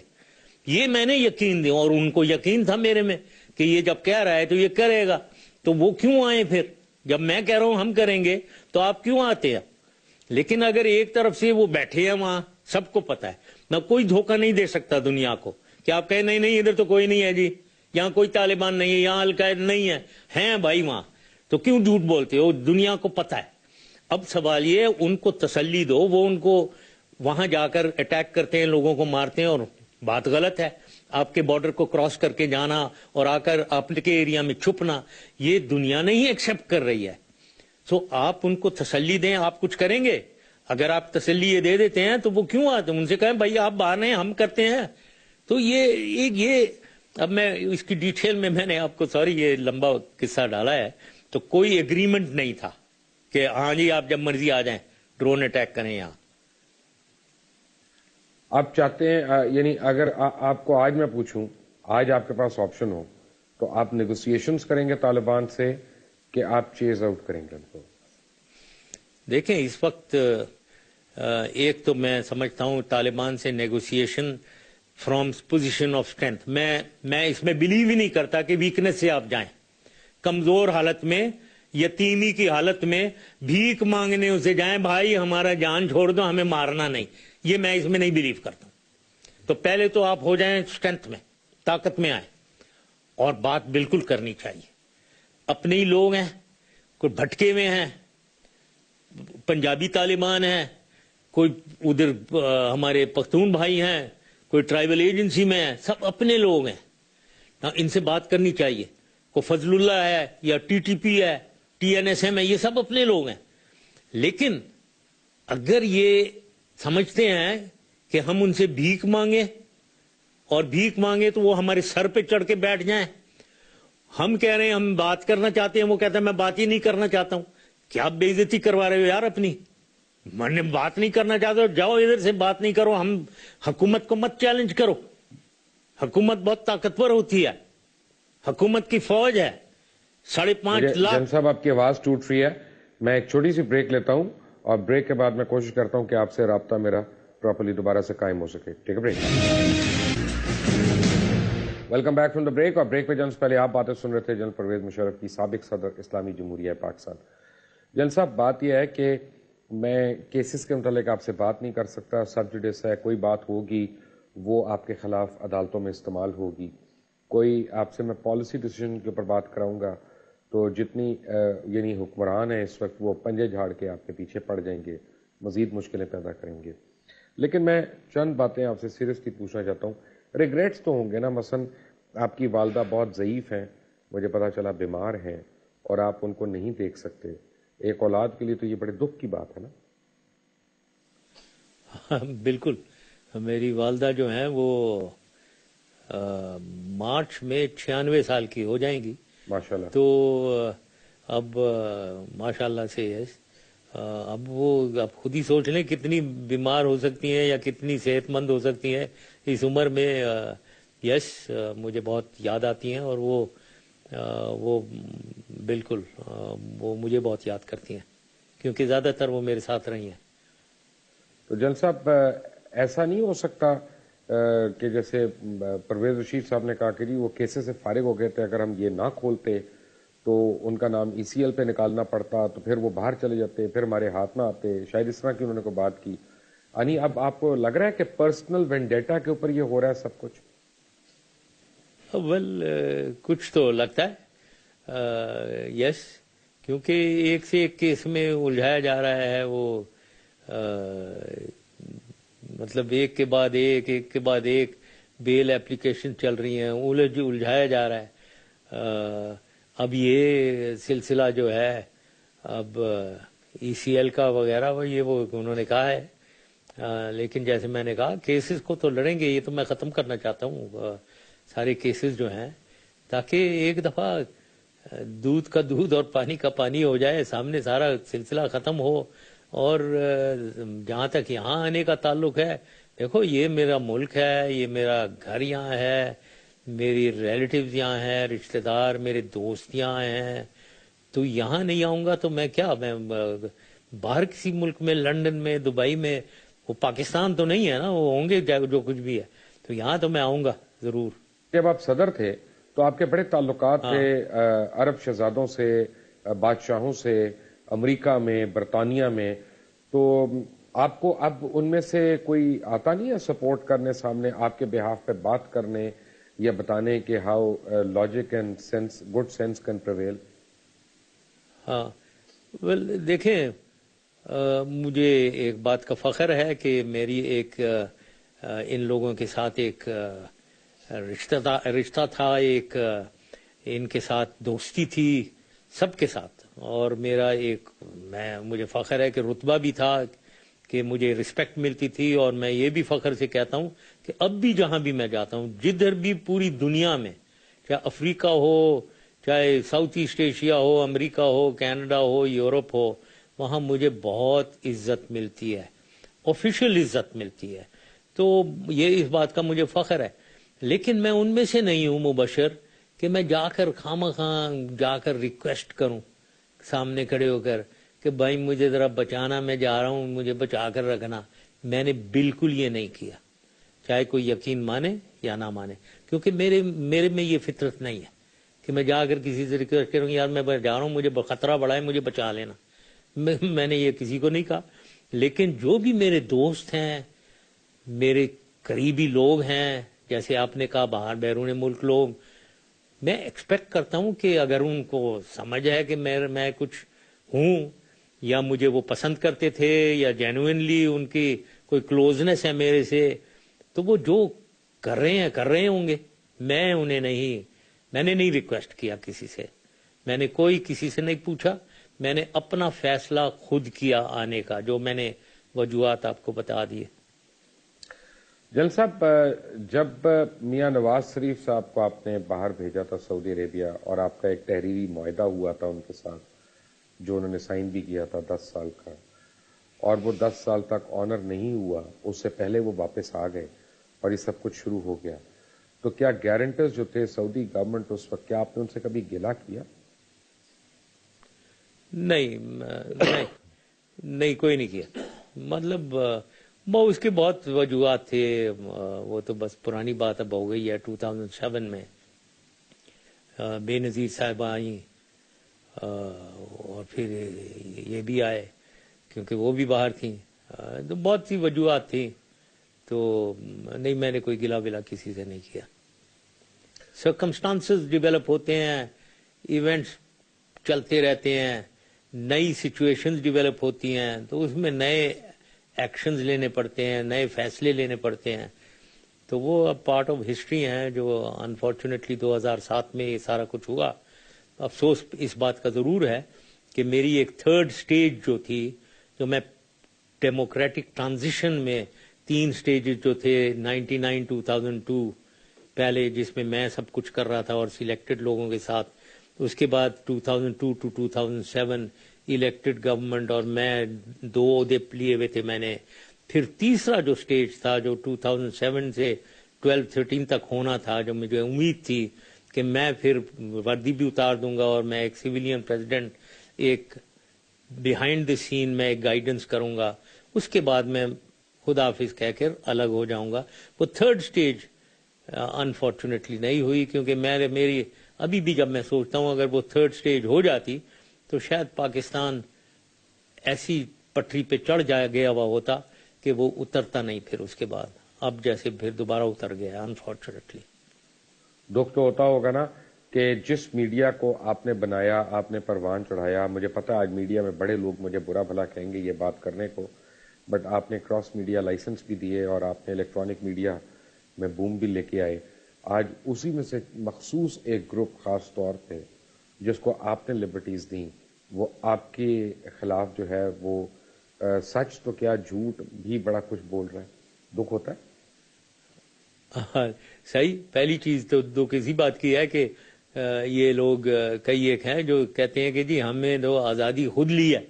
یہ میں نے یقین دیا، اور ان کو یقین تھا میرے میں کہ یہ جب کہہ رہا ہے تو یہ کرے گا. تو وہ کیوں آئے پھر؟ جب میں کہہ رہا ہوں ہم کریں گے تو آپ کیوں آتے ہیں؟ لیکن اگر ایک طرف سے وہ بیٹھے ہیں وہاں، سب کو پتا ہے، میں کوئی دھوکہ نہیں دے سکتا دنیا کو کہ آپ کہیں نہیں ادھر تو کوئی نہیں ہے جی، یہاں کوئی طالبان نہیں ہے، یہاں القاعدہ نہیں ہے. ہیں بھائی وہاں، تو کیوں جھوٹ بولتے ہو؟ دنیا کو پتا ہے. اب سوال یہ ان کو تسلی دو، وہ ان کو وہاں جا کر اٹیک کرتے ہیں، لوگوں کو مارتے ہیں، اور بات غلط ہے. آپ کے بارڈر کو کراس کر کے جانا اور آ کر آپ کے ایریا میں چھپنا، یہ دنیا نہیں ایکسپٹ کر رہی ہے. سو آپ ان کو تسلی دیں، آپ کچھ کریں گے. اگر آپ تسلی یہ دے دیتے ہیں تو وہ کیوں آتے ہیں؟ ان سے کہیں بھائی آپ باہر ہیں، ہم کرتے ہیں. تو یہ اب میں اس کی ڈیٹیل میں نے آپ کو سوری یہ لمبا قصہ ڈالا ہے. تو کوئی ایگریمنٹ نہیں تھا کہ ہاں جی آپ جب مرضی آ جائیں ڈرون اٹیک کریں. یہاں آپ چاہتے ہیں یعنی اگر آپ کو آج میں پوچھوں، آج آپ کے پاس آپشن ہو تو آپ نیگوسیشنز کریں گے طالبان سے کہ آپ چیز آؤٹ کریں گے ان کو؟ دیکھیں اس وقت ایک تو میں سمجھتا ہوں طالبان سے negotiation from position of strength, میں اس میں بلیو ہی نہیں کرتا کہ ویکنس سے آپ جائیں. کمزور حالت میں، یتیمی کی حالت میں بھیک مانگنے اسے جائیں بھائی ہمارا جان چھوڑ دو، ہمیں مارنا نہیں، یہ میں اس میں نہیں بلیو کرتا. تو پہلے تو آپ ہو جائیں اسٹرینتھ میں، طاقت میں آئیں، اور بات بالکل کرنی چاہیے. اپنے ہی لوگ ہیں، کوئی بھٹکے ہوئے ہیں، پنجابی طالبان ہیں، کوئی ادھر ہمارے پختون بھائی ہیں، کوئی ٹرائبل ایجنسی میں ہیں، سب اپنے لوگ ہیں. ان سے بات کرنی چاہیے. کوئی فضل اللہ ہے یا ٹی ٹی پی ہے، ٹی این ایس ایم ہے، یہ سب اپنے لوگ ہیں. لیکن اگر یہ سمجھتے ہیں کہ ہم ان سے بھیک مانگیں، اور بھیک مانگے تو وہ ہمارے سر پہ چڑھ کے بیٹھ جائیں، ہم کہہ رہے ہیں ہم بات کرنا چاہتے ہیں، وہ کہتا ہے میں بات ہی نہیں کرنا چاہتا ہوں. کیا بے عزتی کروا رہے ہو یار اپنی؟ میں بات نہیں کرنا چاہتا ہوں، جاؤ ادھر سے بات نہیں کرو. ہم حکومت کو مت چیلنج کرو، حکومت بہت طاقتور ہوتی ہے، حکومت کی فوج ہے 5.5 لاکھ. جن صاحب آپ کی آواز ٹوٹ رہی ہے، میں ایک چھوٹی سی بریک لیتا ہوں اور بریک کے بعد میں کوشش کرتا ہوں کہ آپ سے رابطہ میرا پراپرلی دوبارہ سے قائم ہو سکے. ٹھیک ہے break. Welcome back from the break. اور بریک پہ جنرل پہلے آپ باتیں سن رہے تھے جنرل پرویز مشرف کی، سابق صدر اسلامی جمہوریہ پاکستان. جنرل صاحب بات یہ ہے کہ میں کیسز کے متعلق آپ سے بات نہیں کر سکتا، سب جوڈس ہے، کوئی بات ہوگی وہ آپ کے خلاف عدالتوں میں استعمال ہوگی. کوئی آپ سے میں پالیسی ڈیسیجن کے اوپر بات کراؤں گا تو جتنی یعنی حکمران ہیں اس وقت وہ پنجے جھاڑ کے آپ کے پیچھے پڑ جائیں گے، مزید مشکلیں پیدا کریں گے. لیکن میں چند باتیں آپ سے سیریسلی پوچھنا چاہتا ہوں. ریگریٹس تو ہوں گے نا؟ مثلا آپ کی والدہ بہت ضعیف ہیں، مجھے پتا چلا بیمار ہیں، اور آپ ان کو نہیں دیکھ سکتے. ایک اولاد کے لیے تو یہ بڑے دکھ کی بات ہے نا. بالکل. میری والدہ جو ہیں وہ مارچ میں 96 سال کی ہو جائیں گی. ماشاءاللہ. تو اب ماشاءاللہ سے اب وہ اب خود ہی سوچ لیں کتنی بیمار ہو سکتی ہیں یا کتنی صحت مند ہو سکتی ہیں اس عمر میں. یس مجھے بہت یاد آتی ہیں اور وہ بالکل وہ مجھے بہت یاد کرتی ہیں کیونکہ زیادہ تر وہ میرے ساتھ رہی ہیں. تو جل صاحب ایسا نہیں ہو سکتا کہ جیسے پرویز رشید صاحب نے کہا کہ جی وہ کیسے سے فارغ ہو گئے تھے, اگر ہم یہ نہ کھولتے تو ان کا نام ECL پہ نکالنا پڑتا تو پھر وہ باہر چلے جاتے, پھر ہمارے ہاتھ نہ آتے, شاید اس طرح کی انہوں نے کوئی بات کی. یعنی اب آپ کو لگ رہا ہے کہ پرسنل وینڈیٹا کے اوپر یہ ہو رہا ہے سب کچھ؟ کچھ تو لگتا ہے. یس کیونکہ ایک سے ایک کیس میں الجھایا جا رہا ہے. وہ مطلب ایک کے بعد ایک بیل ایپلیکیشن چل رہی ہیں, الجھایا جا رہا ہے. اب یہ سلسلہ جو ہے اب ECL کا وغیرہ وہ انہوں نے کہا ہے, لیکن جیسے میں نے کہا کیسز کو تو لڑیں گے. یہ تو میں ختم کرنا چاہتا ہوں سارے کیسز جو ہیں, تاکہ ایک دفعہ دودھ کا دودھ اور پانی کا پانی ہو جائے, سامنے سارا سلسلہ ختم ہو. اور جہاں تک یہاں آنے کا تعلق ہے, دیکھو یہ میرا ملک ہے, یہ میرا گھر یہاں ہے, میری ریلیٹیوز یہاں ہیں, رشتہ دار میرے دوست یہاں ہیں. تو یہاں نہیں آؤں گا تو میں باہر کسی ملک میں, لندن میں, دبئی میں, وہ پاکستان تو نہیں ہے نا, وہ ہوں گے جو کچھ بھی ہے. تو یہاں تو میں آؤں گا ضرور. جب آپ صدر تھے تو آپ کے بڑے تعلقات تھے عرب شہزادوں سے, بادشاہوں سے, امریکہ میں, برطانیہ میں. تو آپ کو اب ان میں سے کوئی آتا نہیں ہے سپورٹ کرنے سامنے, آپ کے بہاف پہ بات کرنے یا بتانے کہ how logic and sense, good sense can prevail? ہاں دیکھیں, مجھے ایک بات کا فخر ہے کہ میری ایک ان لوگوں کے ساتھ ایک رشتہ تھا, ایک ان کے ساتھ دوستی تھی سب کے ساتھ. اور میرا مجھے فخر ہے کہ رتبہ بھی تھا کہ مجھے رسپیکٹ ملتی تھی. اور میں یہ بھی فخر سے کہتا ہوں کہ اب بھی جہاں بھی میں جاتا ہوں, جدھر بھی پوری دنیا میں, چاہے افریقہ ہو, چاہے ساؤتھ ایسٹ ایشیا ہو, امریکہ ہو, کینیڈا ہو, یورپ ہو, وہاں مجھے بہت عزت ملتی ہے, آفیشیل عزت ملتی ہے. تو یہ اس بات کا مجھے فخر ہے. لیکن میں ان میں سے نہیں ہوں مبشر کہ میں جا کر خواہ جا کر ریکویسٹ کروں سامنے کھڑے ہو کر کہ بھائی مجھے ذرا بچانا, میں جا رہا ہوں, مجھے بچا کر رکھنا. میں نے بالکل یہ نہیں کیا, چاہے کوئی یقین مانے یا نہ مانے, کیونکہ میرے میں یہ فطرت نہیں ہے کہ میں جا کر کسی سے ریکویسٹ کروں یار میں جا رہا ہوں, مجھے خطرہ بڑا ہے, مجھے بچا لینا. میں نے یہ کسی کو نہیں کہا. لیکن جو بھی میرے دوست ہیں, میرے قریبی لوگ ہیں, جیسے آپ نے کہا باہر بیرون ملک لوگ, میں ایکسپیکٹ کرتا ہوں کہ اگر ان کو سمجھ ہے کہ میں کچھ ہوں, یا مجھے وہ پسند کرتے تھے, یا جینوئنلی ان کی کوئی کلوزنس ہے میرے سے, تو وہ جو کر رہے ہوں گے. میں نے نہیں ریکویسٹ کیا کسی سے, میں نے کسی سے نہیں پوچھا. میں نے اپنا فیصلہ خود کیا آنے کا, جو میں نے وجوہات آپ کو بتا دیے. جل صاحب, جب میاں نواز شریف صاحب کو آپ نے باہر بھیجا تھا سعودی عربیہ, اور آپ کا ایک تحریری معاہدہ ہوا تھا ان کے ساتھ جو انہوں نے سائن بھی کیا تھا 10 سال کا, اور وہ 10 سال تک آنر نہیں ہوا, اس سے پہلے وہ واپس آ گئے اور یہ سب کچھ شروع ہو گیا, تو کیا گارنٹرز جو تھے سعودی گورنمنٹ اس وقت, کیا آپ نے ان سے کبھی گلہ کیا؟ نہیں کوئی نہیں کیا. مطلب اس کے بہت وجوہات تھے, وہ تو بس پرانی بات اب ہو گئی ہے. 2007 میں بے نظیر صاحبہ آئیں, اور پھر یہ بھی آئے کیونکہ وہ بھی باہر تھیں, تو بہت سی وجوہات تھیں. تو نہیں, میں نے کوئی گلہ ولا کسی سے نہیں کیا. سرکمسٹانسز ڈیولپ ہوتے ہیں, ایونٹس چلتے رہتے ہیں, نئی سچویشنز ڈیولپ ہوتی ہیں, تو اس میں نئے ایکشنز لینے پڑتے ہیں, نئے فیصلے لینے پڑتے ہیں. تو وہ اب پارٹ آف ہسٹری ہیں, جو انفارچونیٹلی 2007 میں یہ سارا کچھ ہوا. افسوس اس بات کا ضرور ہے کہ میری ایک تھرڈ سٹیج جو تھی، جو میں ڈیموکریٹک ٹرانزیشن میں 3 سٹیجز جو تھے 99 2002 پہلے، جس میں میں سب کچھ کر رہا تھا اور سلیکٹڈ لوگوں کے ساتھ، اس کے بعد 2002 to 2007 الیکٹڈ گورنمنٹ اور میں 2 عہدے لیے ہوئے تھے میں نے. پھر تیسرا جو سٹیج تھا جو 2007 سے 12-13 تک ہونا تھا، جو مجھے امید تھی کہ میں پھر وردی بھی اتار دوں گا اور میں ایک سویلین پریزیڈنٹ، ایک بیہائنڈ دی سین میں ایک گائیڈنس کروں گا، اس کے بعد میں خدا حافظ کہہ کر الگ ہو جاؤں گا. وہ تھرڈ سٹیج انفارچونیٹلی نہیں ہوئی، کیونکہ میری ابھی بھی جب میں سوچتا ہوں اگر وہ تھرڈ سٹیج ہو جاتی تو شاید پاکستان ایسی پٹری پہ چڑھ گیا ہوا ہوتا کہ وہ اترتا نہیں پھر اس کے بعد، اب جیسے پھر دوبارہ اتر گیا انفارچونیٹلی. دکھ تو ہوتا ہوگا نا کہ جس میڈیا کو آپ نے بنایا، آپ نے پروان چڑھایا. مجھے پتا آج میڈیا میں بڑے لوگ مجھے برا بھلا کہیں گے یہ بات کرنے کو، بٹ آپ نے کراس میڈیا لائسنس بھی دیے اور آپ نے الیکٹرانک میڈیا میں بوم بھی لے کے آئے. آج اسی میں سے مخصوص ایک گروپ خاص طور پہ جس کو آپ نے لبرٹیز دیں، وہ آپ کے خلاف جو ہے وہ سچ تو کیا جھوٹ بھی بڑا کچھ بول رہا ہے. دکھ ہوتا ہے. صحیح. پہلی چیز تو دکھ اسی بات کی ہے کہ یہ لوگ کئی ایک ہیں جو کہتے ہیں کہ جی ہمیں تو آزادی خود لی ہے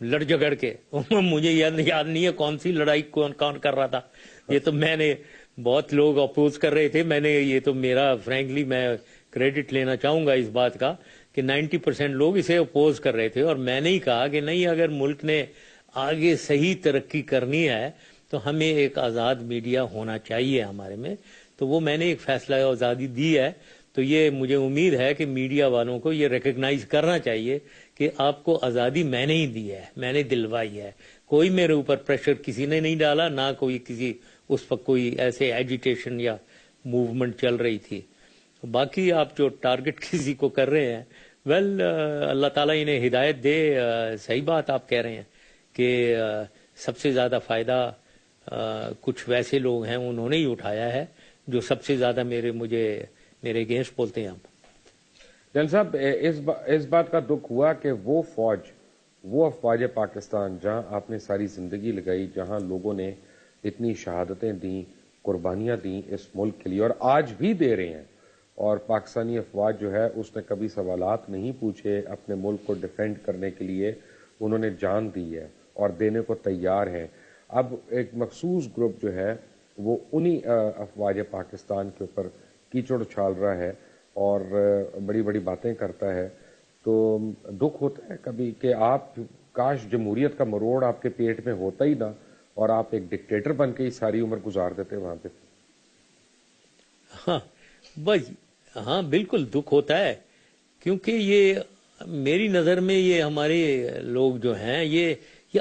لڑ جھگڑ کے. مجھے یاد نہیں ہے کون سی لڑائی کون کر رہا تھا. یہ تو میں نے بہت لوگ اپوز کر رہے تھے، میں نے یہ تو میرا فرینکلی میں کریڈٹ لینا چاہوں گا اس بات کا کہ 90% لوگ اسے اپوز کر رہے تھے، اور میں نے ہی کہا کہ نہیں، اگر ملک نے آگے صحیح ترقی کرنی ہے تو ہمیں ایک آزاد میڈیا ہونا چاہیے ہمارے میں. تو وہ میں نے ایک فیصلہ آزادی دی ہے. تو یہ مجھے امید ہے کہ میڈیا والوں کو یہ ریکگنائز کرنا چاہیے کہ آپ کو آزادی میں نے ہی دی ہے، میں نے دلوائی ہے. کوئی میرے اوپر پریشر کسی نے نہیں ڈالا، نہ کوئی کسی اس وقت کوئی ایسے ایجیٹیشن یا موومنٹ چل رہی تھی. باقی آپ جو ٹارگٹ کسی کو کر رہے ہیں، اللہ تعالیٰ انہیں ہدایت دے. صحیح بات آپ کہہ رہے ہیں کہ سب سے زیادہ فائدہ کچھ ویسے لوگ ہیں انہوں نے ہی اٹھایا ہے جو سب سے زیادہ میرے اگینسٹ بولتے ہیں. جن صاحب اس بات کا دکھ ہوا کہ وہ افواج پاکستان جہاں آپ نے ساری زندگی لگائی، جہاں لوگوں نے اتنی شہادتیں دیں، قربانیاں دیں اس ملک کے لیے اور آج بھی دے رہے ہیں، اور پاکستانی افواج جو ہے اس نے کبھی سوالات نہیں پوچھے، اپنے ملک کو ڈیفینڈ کرنے کے لیے انہوں نے جان دی ہے اور دینے کو تیار ہیں. اب ایک مخصوص گروپ جو ہے وہ انہی افواج پاکستان کے اوپر کیچڑ اچھال رہا ہے اور بڑی بڑی باتیں کرتا ہے. تو دکھ ہوتا ہے کبھی کہ آپ کاش جمہوریت کا مروڑ آپ کے پیٹ میں ہوتا ہی نہ اور آپ ایک ڈکٹیٹر بن کے ہی ساری عمر گزار دیتے وہاں پہ. ہاں بھائی، ہاں بالکل دکھ ہوتا ہے، کیونکہ یہ میری نظر میں یہ ہمارے لوگ جو ہیں یہ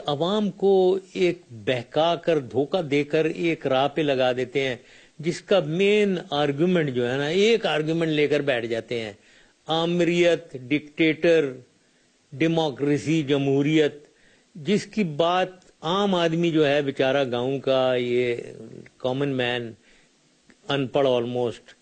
عوام کو ایک بہکا کر دھوکہ دے کر ایک راہ پہ لگا دیتے ہیں، جس کا مین آرگومنٹ جو ہے نا، ایک آرگومنٹ لے کر بیٹھ جاتے ہیں: آمریت، ڈکٹیٹر، ڈیموکریسی، جمہوریت. جس کی بات عام آدمی جو ہے بیچارہ گاؤں کا، یہ کامن مین، ان پڑھ آلموسٹ،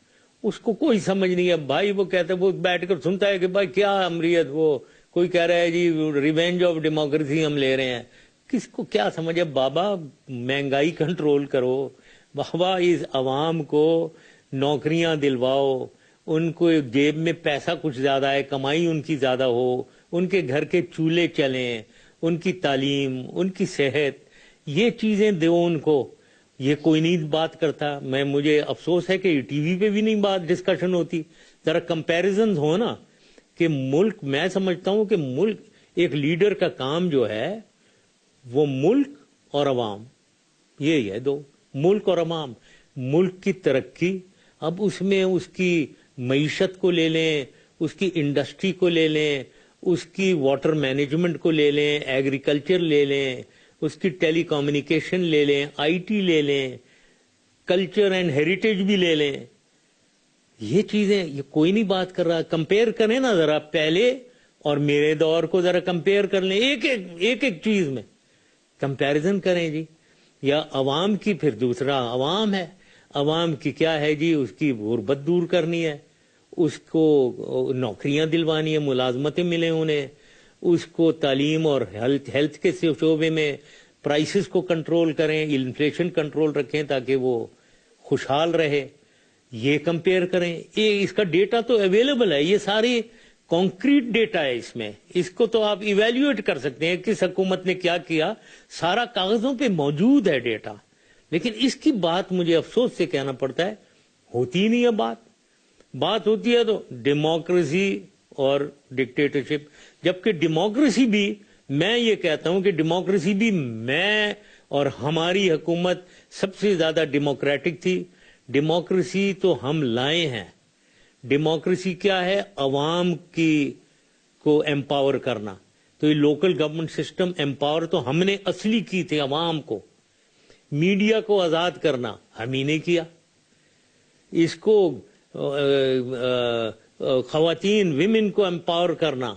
اس کو کوئی سمجھ نہیں ہے بھائی. وہ کہتا ہے، وہ بیٹھ کر سنتا ہے کہ بھائی کیا امریت، وہ کوئی کہہ رہا ہے جی ریونج آف ڈیموکریسی ہم لے رہے ہیں. کس کو کیا سمجھ ہے بابا؟ مہنگائی کنٹرول کرو بابا، اس عوام کو نوکریاں دلواؤ، ان کو جیب میں پیسہ کچھ زیادہ ہے، کمائی ان کی زیادہ ہو، ان کے گھر کے چولہے چلیں، ان کی تعلیم، ان کی صحت، یہ چیزیں دو ان کو. یہ کوئی نہیں بات کرتا. مجھے افسوس ہے کہ ٹی وی پہ بھی نہیں بات ڈسکشن ہوتی. ذرا کمپیریزنز ہو نا کہ ملک، میں سمجھتا ہوں کہ ملک، ایک لیڈر کا کام جو ہے وہ ملک اور عوام، یہی ہے دو، ملک اور عوام. ملک کی ترقی، اب اس میں اس کی معیشت کو لے لیں، اس کی انڈسٹری کو لے لیں، اس کی واٹر مینجمنٹ کو لے لیں، ایگریکلچر لے لیں، اس کی ٹیلی کمیونیکیشن لے لیں، آئی ٹی لے لیں، کلچر اینڈ ہیریٹیج بھی لے لیں. یہ چیزیں یہ کوئی نہیں بات کر رہا. کمپیئر کریں نا ذرا پہلے اور میرے دور کو ذرا کمپیئر کر لیں، ایک چیز میں کمپیریزن کریں جی. یا عوام کی، پھر دوسرا عوام ہے، عوام کی کیا ہے جی، اس کی غربت دور کرنی ہے، اس کو نوکریاں دلوانی ہے، ملازمتیں ملیں انہیں، اس کو تعلیم اور ہیلتھ کے شعبے میں پرائسز کو کنٹرول کریں، انفلیشن کنٹرول رکھیں تاکہ وہ خوشحال رہے، یہ کمپیئر کریں. یہ اس کا ڈیٹا تو اویلیبل ہے، یہ ساری کانکریٹ ڈیٹا ہے اس میں، اس کو تو آپ ایویلیویٹ کر سکتے ہیں کس حکومت نے کیا کیا، سارا کاغذوں پہ موجود ہے ڈیٹا. لیکن اس کی بات مجھے افسوس سے کہنا پڑتا ہے ہوتی ہی نہیں ہے. بات ہوتی ہے تو ڈیموکریسی اور ڈکٹیٹرشپ، جبکہ ڈیموکریسی بھی، میں یہ کہتا ہوں کہ ڈیموکریسی بھی میں اور ہماری حکومت سب سے زیادہ ڈیموکریٹک تھی. ڈیموکریسی تو ہم لائے ہیں. ڈیموکریسی کیا ہے؟ عوام کی کو امپاور کرنا. تو یہ لوکل گورنمنٹ سسٹم امپاور تو ہم نے اصلی کی تھی عوام کو. میڈیا کو آزاد کرنا ہم ہی نے کیا. اس کو خواتین ویمن کو امپاور کرنا،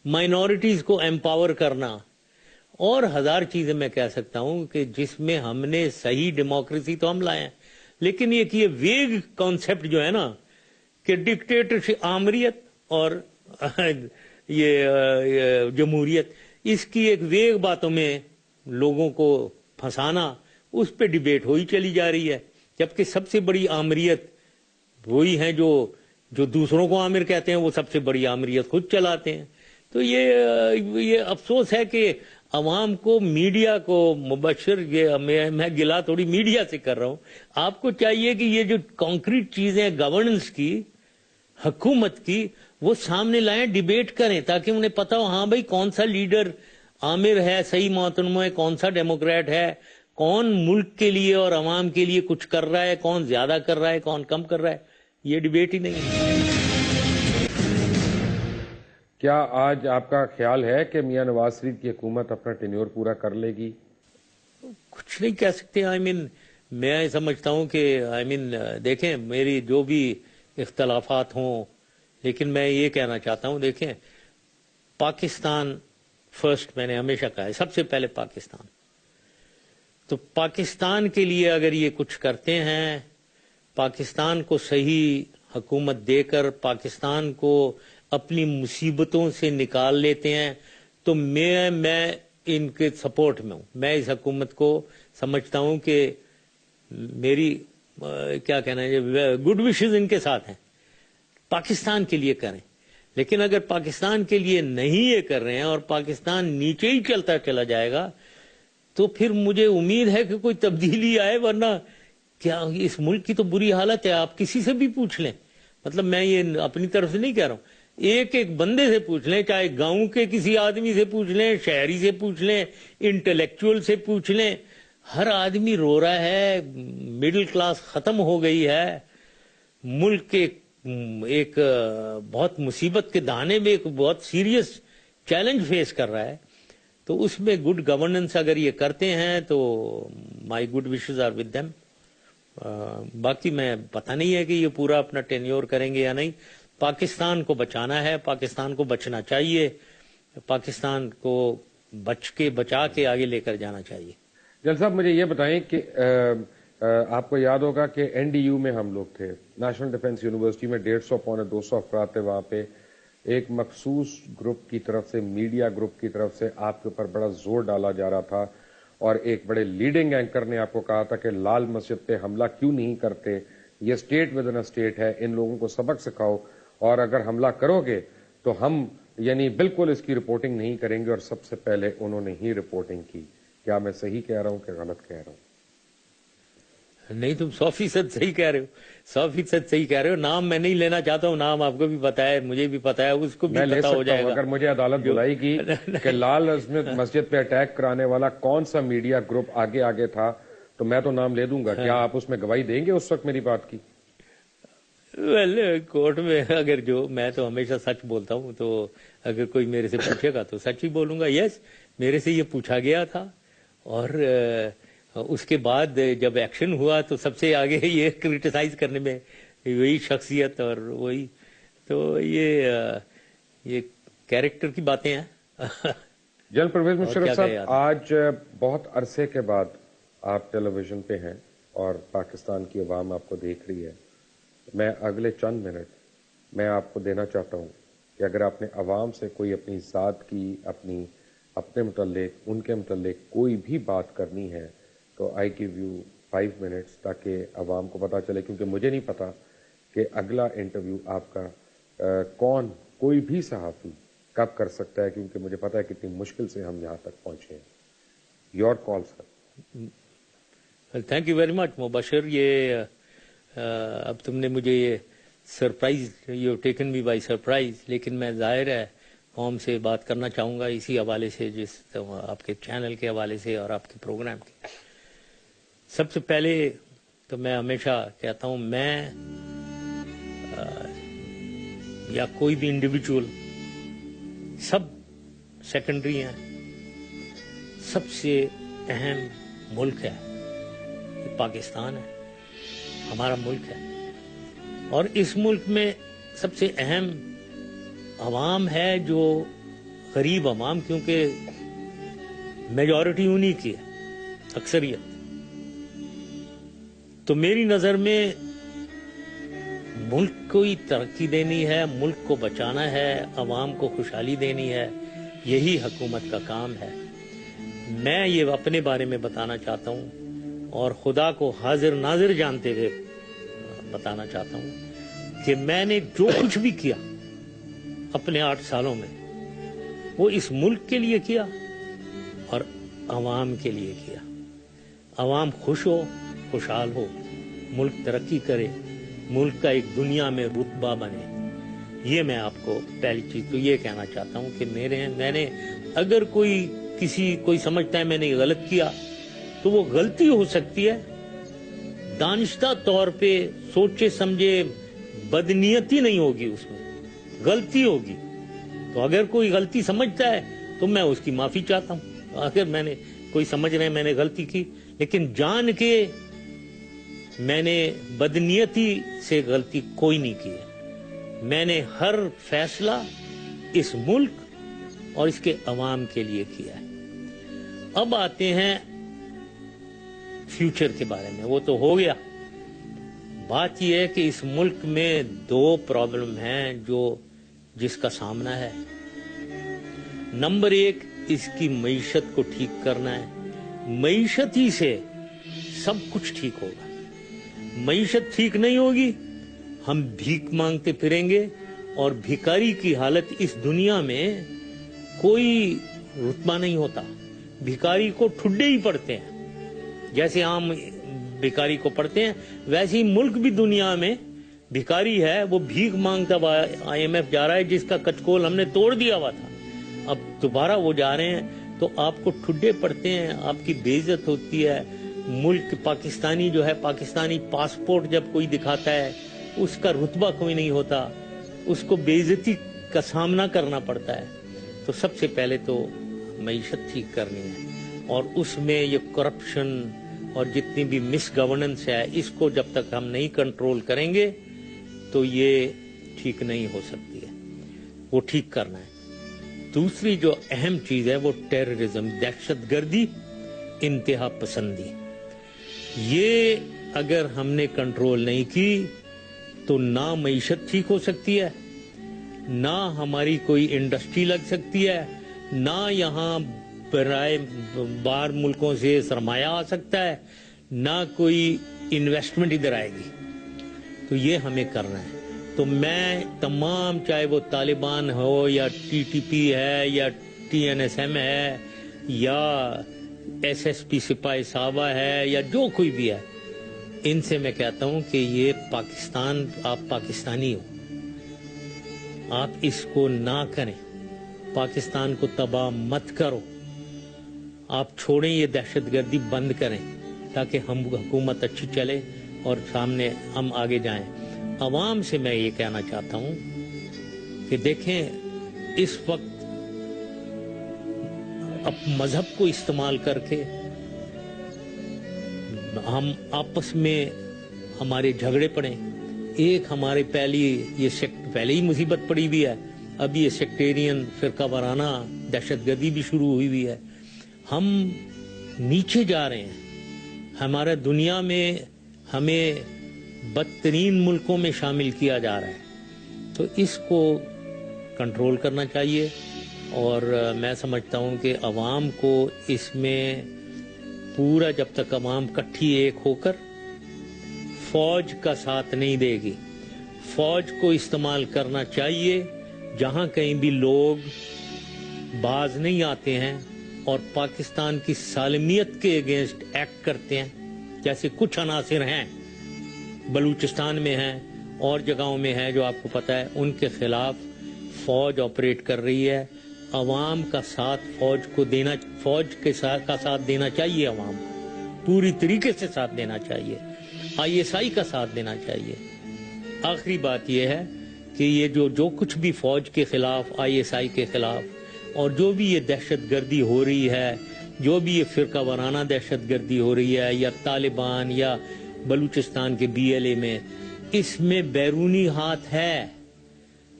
مائنورٹیز کو امپاور کرنا، اور ہزار چیزیں میں کہہ سکتا ہوں کہ جس میں ہم نے صحیح ڈیموکریسی تو ہم لائے ہیں. لیکن یہ ویگ کانسیپٹ جو ہے نا کہ ڈکٹیٹرشپ، آمریت اور یہ جمہوریت، اس کی ایک ویگ باتوں میں لوگوں کو پھنسانا، اس پہ ڈیبیٹ ہوئی چلی جا رہی ہے. جبکہ سب سے بڑی آمریت وہی ہیں جو دوسروں کو آمر کہتے ہیں، وہ سب سے بڑی آمریت خود چلاتے ہیں. تو یہ افسوس ہے کہ عوام کو، میڈیا کو، مبشر، یہ میں گلا تھوڑی میڈیا سے کر رہا ہوں، آپ کو چاہیے کہ یہ جو کانکریٹ چیزیں گورننس کی، حکومت کی، وہ سامنے لائیں، ڈیبیٹ کریں تاکہ انہیں پتا ہو ہاں بھائی کون سا لیڈر آمر ہے، صحیح محترم ہے، کون سا ڈیموکریٹ ہے، کون ملک کے لیے اور عوام کے لیے کچھ کر رہا ہے، کون زیادہ کر رہا ہے، کون کم کر رہا ہے. یہ ڈیبیٹ ہی نہیں ہے. کیا آج آپ کا خیال ہے کہ میاں نواز شریف کی حکومت اپنا ٹینیور پورا کر لے گی؟ کچھ نہیں کہہ سکتے. میں سمجھتا ہوں کہ دیکھیں، میری جو بھی اختلافات ہوں، لیکن میں یہ کہنا چاہتا ہوں، دیکھیں، پاکستان فرسٹ، میں نے ہمیشہ کہا ہے، سب سے پہلے پاکستان. تو پاکستان کے لیے اگر یہ کچھ کرتے ہیں، پاکستان کو صحیح حکومت دے کر پاکستان کو اپنی مصیبتوں سے نکال لیتے ہیں، تو میں ان کے سپورٹ میں ہوں. میں اس حکومت کو سمجھتا ہوں کہ میری کیا کہنا ہے، گڈ وشز ان کے ساتھ ہیں، پاکستان کے لیے کریں. لیکن اگر پاکستان کے لیے نہیں یہ کر رہے ہیں اور پاکستان نیچے ہی چلتا چلا جائے گا، تو پھر مجھے امید ہے کہ کوئی تبدیلی آئے. ورنہ کیا اس ملک کی تو بری حالت ہے. آپ کسی سے بھی پوچھ لیں، مطلب میں یہ اپنی طرف سے نہیں کہہ رہا ہوں، ایک بندے سے پوچھ لیں، چاہے گاؤں کے کسی آدمی سے پوچھ لیں، شہری سے پوچھ لیں، انٹلیکچوئل سے پوچھ لیں، ہر آدمی رو رہا ہے. مڈل کلاس ختم ہو گئی ہے. ملک ایک بہت مصیبت کے دانے میں ایک بہت سیریس چیلنج فیس کر رہا ہے. تو اس میں گڈ گورننس اگر یہ کرتے ہیں تو my good wishes are with them. باقی میں پتہ نہیں ہے کہ یہ پورا اپنا ٹینیور کریں گے یا نہیں. پاکستان کو بچانا ہے، پاکستان کو بچنا چاہیے، پاکستان کو بچا کے آگے لے کر جانا چاہیے. جل صاحب، مجھے یہ بتائیں کہ آپ کو یاد ہوگا کہ این ڈی یو میں ہم لوگ تھے، نیشنل ڈیفنس یونیورسٹی میں 150 پونے 200 افراد تھے. وہاں پہ ایک مخصوص گروپ کی طرف سے، میڈیا گروپ کی طرف سے آپ کے اوپر بڑا زور ڈالا جا رہا تھا، اور ایک بڑے لیڈنگ اینکر نے آپ کو کہا تھا کہ لال مسجد پہ حملہ کیوں نہیں کرتے، یہ اسٹیٹ ود ان اسٹیٹ ہے، ان لوگوں کو سبق سکھاؤ، اور اگر حملہ کرو گے تو ہم بالکل اس کی رپورٹنگ نہیں کریں گے. اور سب سے پہلے انہوں نے ہی رپورٹنگ کی. کیا میں صحیح کہہ رہا ہوں کہ غلط کہہ رہا ہوں؟ نہیں، تم 100% صحیح کہہ رہے ہو، 100% صحیح کہہ رہے ہو. نام میں نہیں لینا چاہتا ہوں، نام آپ کو بھی پتا ہے، مجھے بھی پتا ہے، اس کو بھی پتا ہو جائے گا. اگر مجھے عدالت بلائے گی کہ لال مسجد پہ اٹیک کرانے والا کون سا میڈیا گروپ آگے تھا، تو میں تو نام لے دوں گا. کیا آپ اس میں گواہی دیں گے اس وقت میری بات کی؟ کورٹ میں اگر میں تو ہمیشہ سچ بولتا ہوں، تو اگر کوئی میرے سے پوچھے گا تو سچ ہی بولوں گا. یس، میرے سے یہ پوچھا گیا تھا، اور اس کے بعد جب ایکشن ہوا تو سب سے آگے یہ کرٹیسائز کرنے میں وہی شخصیت، اور وہی تو یہ کیریکٹر کی باتیں ہیں. جنرل پرویز مشرف صاحب، آج بہت عرصے کے بعد آپ ٹیلی ویژن پہ ہیں اور پاکستان کی عوام آپ کو دیکھ رہی ہے. میں اگلے چند منٹ میں آپ کو دینا چاہتا ہوں کہ اگر آپ نے عوام سے کوئی اپنی ذات کی اپنے متعلق ان کے متعلق کوئی بھی بات کرنی ہے تو آئی گیو یو 5 منٹس تاکہ عوام کو پتہ چلے، کیونکہ مجھے نہیں پتا کہ اگلا انٹرویو آپ کا کون کوئی بھی صحافی کب کر سکتا ہے، کیونکہ مجھے پتا ہے کتنی مشکل سے ہم یہاں تک پہنچے ہیں. Your call sir. Thank you very much Mubashir. یہ اب تم نے مجھے یہ surprise, you taken me by surprise, لیکن میں ظاہر ہے قوم سے بات کرنا چاہوں گا اسی حوالے سے، جس آپ کے چینل کے حوالے سے اور آپ کے پروگرام کے. سب سے پہلے تو میں ہمیشہ کہتا ہوں، میں یا کوئی بھی انڈیویجول سب سیکنڈری ہیں. سب سے اہم ملک ہے یہ پاکستان ہے، ہمارا ملک ہے، اور اس ملک میں سب سے اہم عوام ہے جو غریب عوام، کیونکہ میجورٹی انہی کی ہے، اکثریت. تو میری نظر میں ملک کو ہی ترقی دینی ہے، ملک کو بچانا ہے، عوام کو خوشحالی دینی ہے، یہی حکومت کا کام ہے. میں یہ اپنے بارے میں بتانا چاہتا ہوں اور خدا کو حاضر ناظر جانتے ہوئے بتانا چاہتا ہوں کہ میں نے جو کچھ بھی کیا اپنے 8 سالوں میں وہ اس ملک کے لیے کیا اور عوام کے لیے کیا. عوام خوش ہو، خوشحال ہو، ملک ترقی کرے، ملک کا ایک دنیا میں رتبہ بنے. یہ میں آپ کو پہلی چیز تو یہ کہنا چاہتا ہوں کہ میں نے اگر کوئی سمجھتا ہے میں نے غلط کیا تو وہ غلطی ہو سکتی ہے، دانشتہ طور پہ سوچے سمجھے، بدنیتی نہیں ہوگی، اس میں غلطی ہوگی. تو اگر کوئی غلطی سمجھتا ہے تو میں اس کی معافی چاہتا ہوں. اگر میں نے کوئی سمجھ رہے ہیں میں نے غلطی کی، لیکن جان کے میں نے بدنیتی سے غلطی کوئی نہیں کی ہے. میں نے ہر فیصلہ اس ملک اور اس کے عوام کے لیے کیا ہے. اب آتے ہیں فیوچر کے بارے میں. وہ تو ہو گیا. بات یہ ہے کہ اس ملک میں 2 پرابلم ہیں جس کا سامنا ہے. نمبر 1، اس کی معیشت کو ٹھیک کرنا ہے. معیشت ہی سے سب کچھ ٹھیک ہوگا. معیشت ٹھیک نہیں ہوگی، ہم بھیک مانگتے پھریں گے، اور بھیکاری کی حالت اس دنیا میں کوئی رتبہ نہیں ہوتا. بھیکاری کو ٹھڈے ہی پڑتے ہیں، جیسے عام بھیکاری کو پڑتے ہیں ویسے ہی ملک بھی دنیا میں بھیکاری ہے. وہ بھیک مانگتا IMF جا رہا ہے، جس کا کچکول ہم نے توڑ دیا ہوا تھا. اب دوبارہ وہ جا رہے ہیں تو آپ کو ٹھڈے پڑتے ہیں، آپ کی بے عزت ہوتی ہے. ملک پاکستانی جو ہے، پاکستانی پاسپورٹ جب کوئی دکھاتا ہے اس کا رتبہ کوئی نہیں ہوتا، اس کو بے عزتی کا سامنا کرنا پڑتا ہے. تو سب سے پہلے تو معیشت ٹھیک کرنی ہے، اور اس میں یہ کرپشن اور جتنی بھی مس گورننس ہے، اس کو جب تک ہم نہیں کنٹرول کریں گے تو یہ ٹھیک نہیں ہو سکتی ہے. وہ ٹھیک کرنا ہے. دوسری جو اہم چیز ہے وہ ٹیررزم، دہشت گردی، انتہا پسندی. یہ اگر ہم نے کنٹرول نہیں کی تو نہ معیشت ٹھیک ہو سکتی ہے، نہ ہماری کوئی انڈسٹری لگ سکتی ہے، نہ یہاں برائے باہر ملکوں سے سرمایہ آ سکتا ہے، نہ کوئی انویسٹمنٹ ادھر آئے گی. تو یہ ہمیں کرنا ہے. تو میں تمام، چاہے وہ طالبان ہو یا TTP ہے یا TNSM ہے یا SSP سپاہی صحابہ ہے یا جو کوئی بھی ہے، ان سے میں کہتا ہوں کہ یہ پاکستان، آپ پاکستانی ہو، آپ اس کو نہ کریں، پاکستان کو تباہ مت کرو. آپ چھوڑیں یہ دہشت گردی، بند کریں تاکہ ہم حکومت اچھی چلے اور سامنے ہم آگے جائیں. عوام سے میں یہ کہنا چاہتا ہوں کہ دیکھیں، اس وقت اب مذہب کو استعمال کر کے ہم آپس میں ہمارے جھگڑے پڑیں. ایک ہمارے پہلے ہی مصیبت پڑی ہوئی ہے، اب یہ سیکٹیرین فرقہ وارانہ دہشت گردی بھی شروع ہوئی ہوئی ہے. ہم نیچے جا رہے ہیں. ہمارا دنیا میں ہمیں بدترین ملکوں میں شامل کیا جا رہا ہے. تو اس کو کنٹرول کرنا چاہیے، اور میں سمجھتا ہوں کہ عوام کو اس میں پورا، جب تک عوام کٹھی ایک ہو کر فوج کا ساتھ نہیں دے گی، فوج کو استعمال کرنا چاہیے جہاں کہیں بھی لوگ باز نہیں آتے ہیں اور پاکستان کی سالمیت کے اگینسٹ ایکٹ کرتے ہیں، جیسے کچھ عناصر ہیں بلوچستان میں ہیں اور جگہوں میں ہیں جو آپ کو پتہ ہے، ان کے خلاف فوج آپریٹ کر رہی ہے۔ عوام کا ساتھ فوج کا ساتھ دینا چاہیے، عوام کو پوری طریقے سے ساتھ دینا چاہیے، ISI کا ساتھ دینا چاہیے۔ آخری بات یہ ہے کہ یہ جو کچھ بھی فوج کے خلاف، ISI کے خلاف، اور جو بھی یہ دہشت گردی ہو رہی ہے، جو بھی یہ فرقہ وارانہ دہشت گردی ہو رہی ہے، یا طالبان یا بلوچستان کے BLA میں، اس میں بیرونی ہاتھ ہے،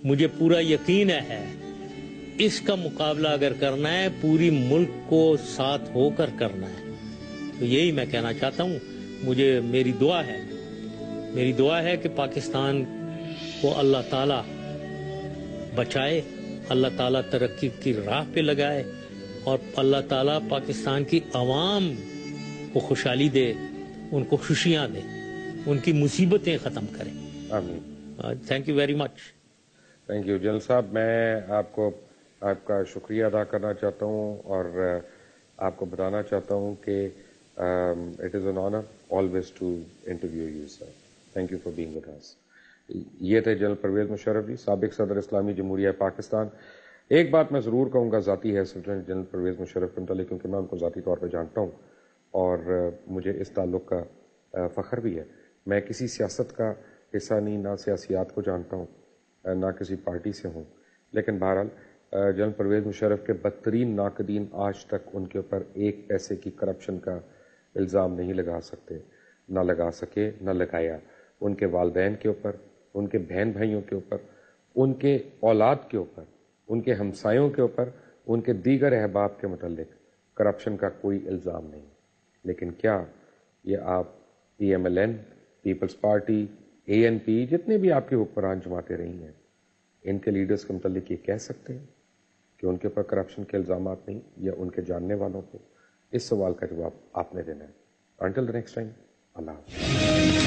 مجھے پورا یقین ہے۔ اس کا مقابلہ اگر کرنا ہے، پوری ملک کو ساتھ ہو کر کرنا ہے۔ تو یہی میں کہنا چاہتا ہوں، میری دعا ہے کہ پاکستان کو اللہ تعالی بچائے، اللہ تعالی ترقی کی راہ پہ لگائے، اور اللہ تعالی پاکستان کی عوام کو خوشحالی دے، ان کو خوشیاں دے، ان کی مصیبتیں ختم کرے۔ آمین۔ Thank you very much. Thank you general صاحب، میں آپ کا شکریہ ادا کرنا چاہتا ہوں، اور آپ کو بتانا چاہتا ہوں کہ it is an honour always to interview you sir. Thank you for being with us. یہ تھے جنرل پرویز مشرف جی، سابق صدر اسلامی جمہوریہ پاکستان۔ ایک بات میں ضرور کہوں گا ذاتی حیثیت سے جنرل پرویز مشرف کے متعلق، کیونکہ میں ان کو ذاتی طور پہ جانتا ہوں اور مجھے اس تعلق کا فخر بھی ہے۔ میں کسی سیاست کا حصہ نہیں، نہ سیاسیات کو جانتا ہوں، نہ کسی پارٹی سے ہوں، لیکن بہرحال جنرل پرویز مشرف کے بدترین ناقدین آج تک ان کے اوپر ایک پیسے کی کرپشن کا الزام نہیں لگا سکتے، نہ لگا سکے، نہ لگایا۔ ان کے والدین کے اوپر، ان کے بہن بھائیوں کے اوپر، ان کے اولاد کے اوپر، ان کے ہمسایوں کے اوپر، ان کے دیگر احباب کے متعلق کرپشن کا کوئی الزام نہیں۔ لیکن کیا یہ آپ PMLN، پیپلز پارٹی، ANP، جتنے بھی آپ کے حکمران جماعتیں رہی ہیں، ان کے لیڈرز کے متعلق یہ کہہ سکتے ہیں کہ ان کے اوپر کرپشن کے الزامات نہیں، یا ان کے جاننے والوں کو؟ اس سوال کا جواب آپ نے دینا ہے۔ انٹل دی نیکسٹ ٹائم، اللہ حافظ۔